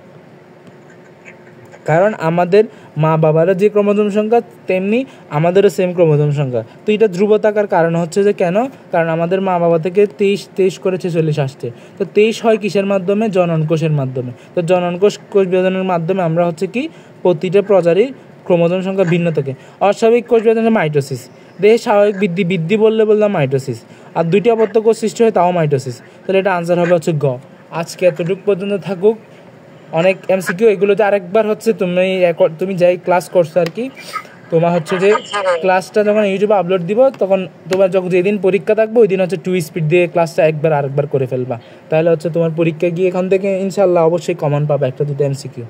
কারণ আমাদের মা বাবারা যে ক্রোমোজোম সংখ্যা তেমনি আমাদেরও সেম ক্রোমোজোম সংখ্যা। তো এটা ধ্রুব থাকার কারণ হচ্ছে যে কেন? কারণ আমাদের মা বাবা থেকে 23 করে 46 আসছে। তো 23 হয় কিসের মাধ্যমে? জনন কোষের মাধ্যমে। তো জনন কোষ বিভাজনের মাধ্যমে আমরা হচ্ছে কি প্রতিটা প্রজাতির ক্রোমোজোম সংখ্যা ভিন্ন থাকে। অস্বাভাবিক কোষ বিভাজনের মাইটোসিস, দেহে স্বাভাবিক বৃদ্ধি বললাম মাইটোসিস। আর দুইটি অপত্য কোষ সৃষ্টি হয়, তাও মাইটোসিস। তাহলে এটা আনসার হবে হচ্ছে গ। আজকে এতটুকু পর্যন্ত থাকুক। অনেক এমসিকিউ, এগুলোতে আরেকবার হচ্ছে তুমি যাই ক্লাস করছো আর কি, তোমার হচ্ছে যে ক্লাসটা যখন ইউটিউবে আপলোড দিব, তখন তোমার যখন যেদিন পরীক্ষা থাকবে ওই দিন হচ্ছে 2 স্পিড দিয়ে ক্লাসটা আরেকবার করে ফেলবা। তাহলে হচ্ছে তোমার পরীক্ষা গিয়ে এখান থেকে ইনশাল্লাহ অবশ্যই কমন পাবে 1-2 এমসিকিউ।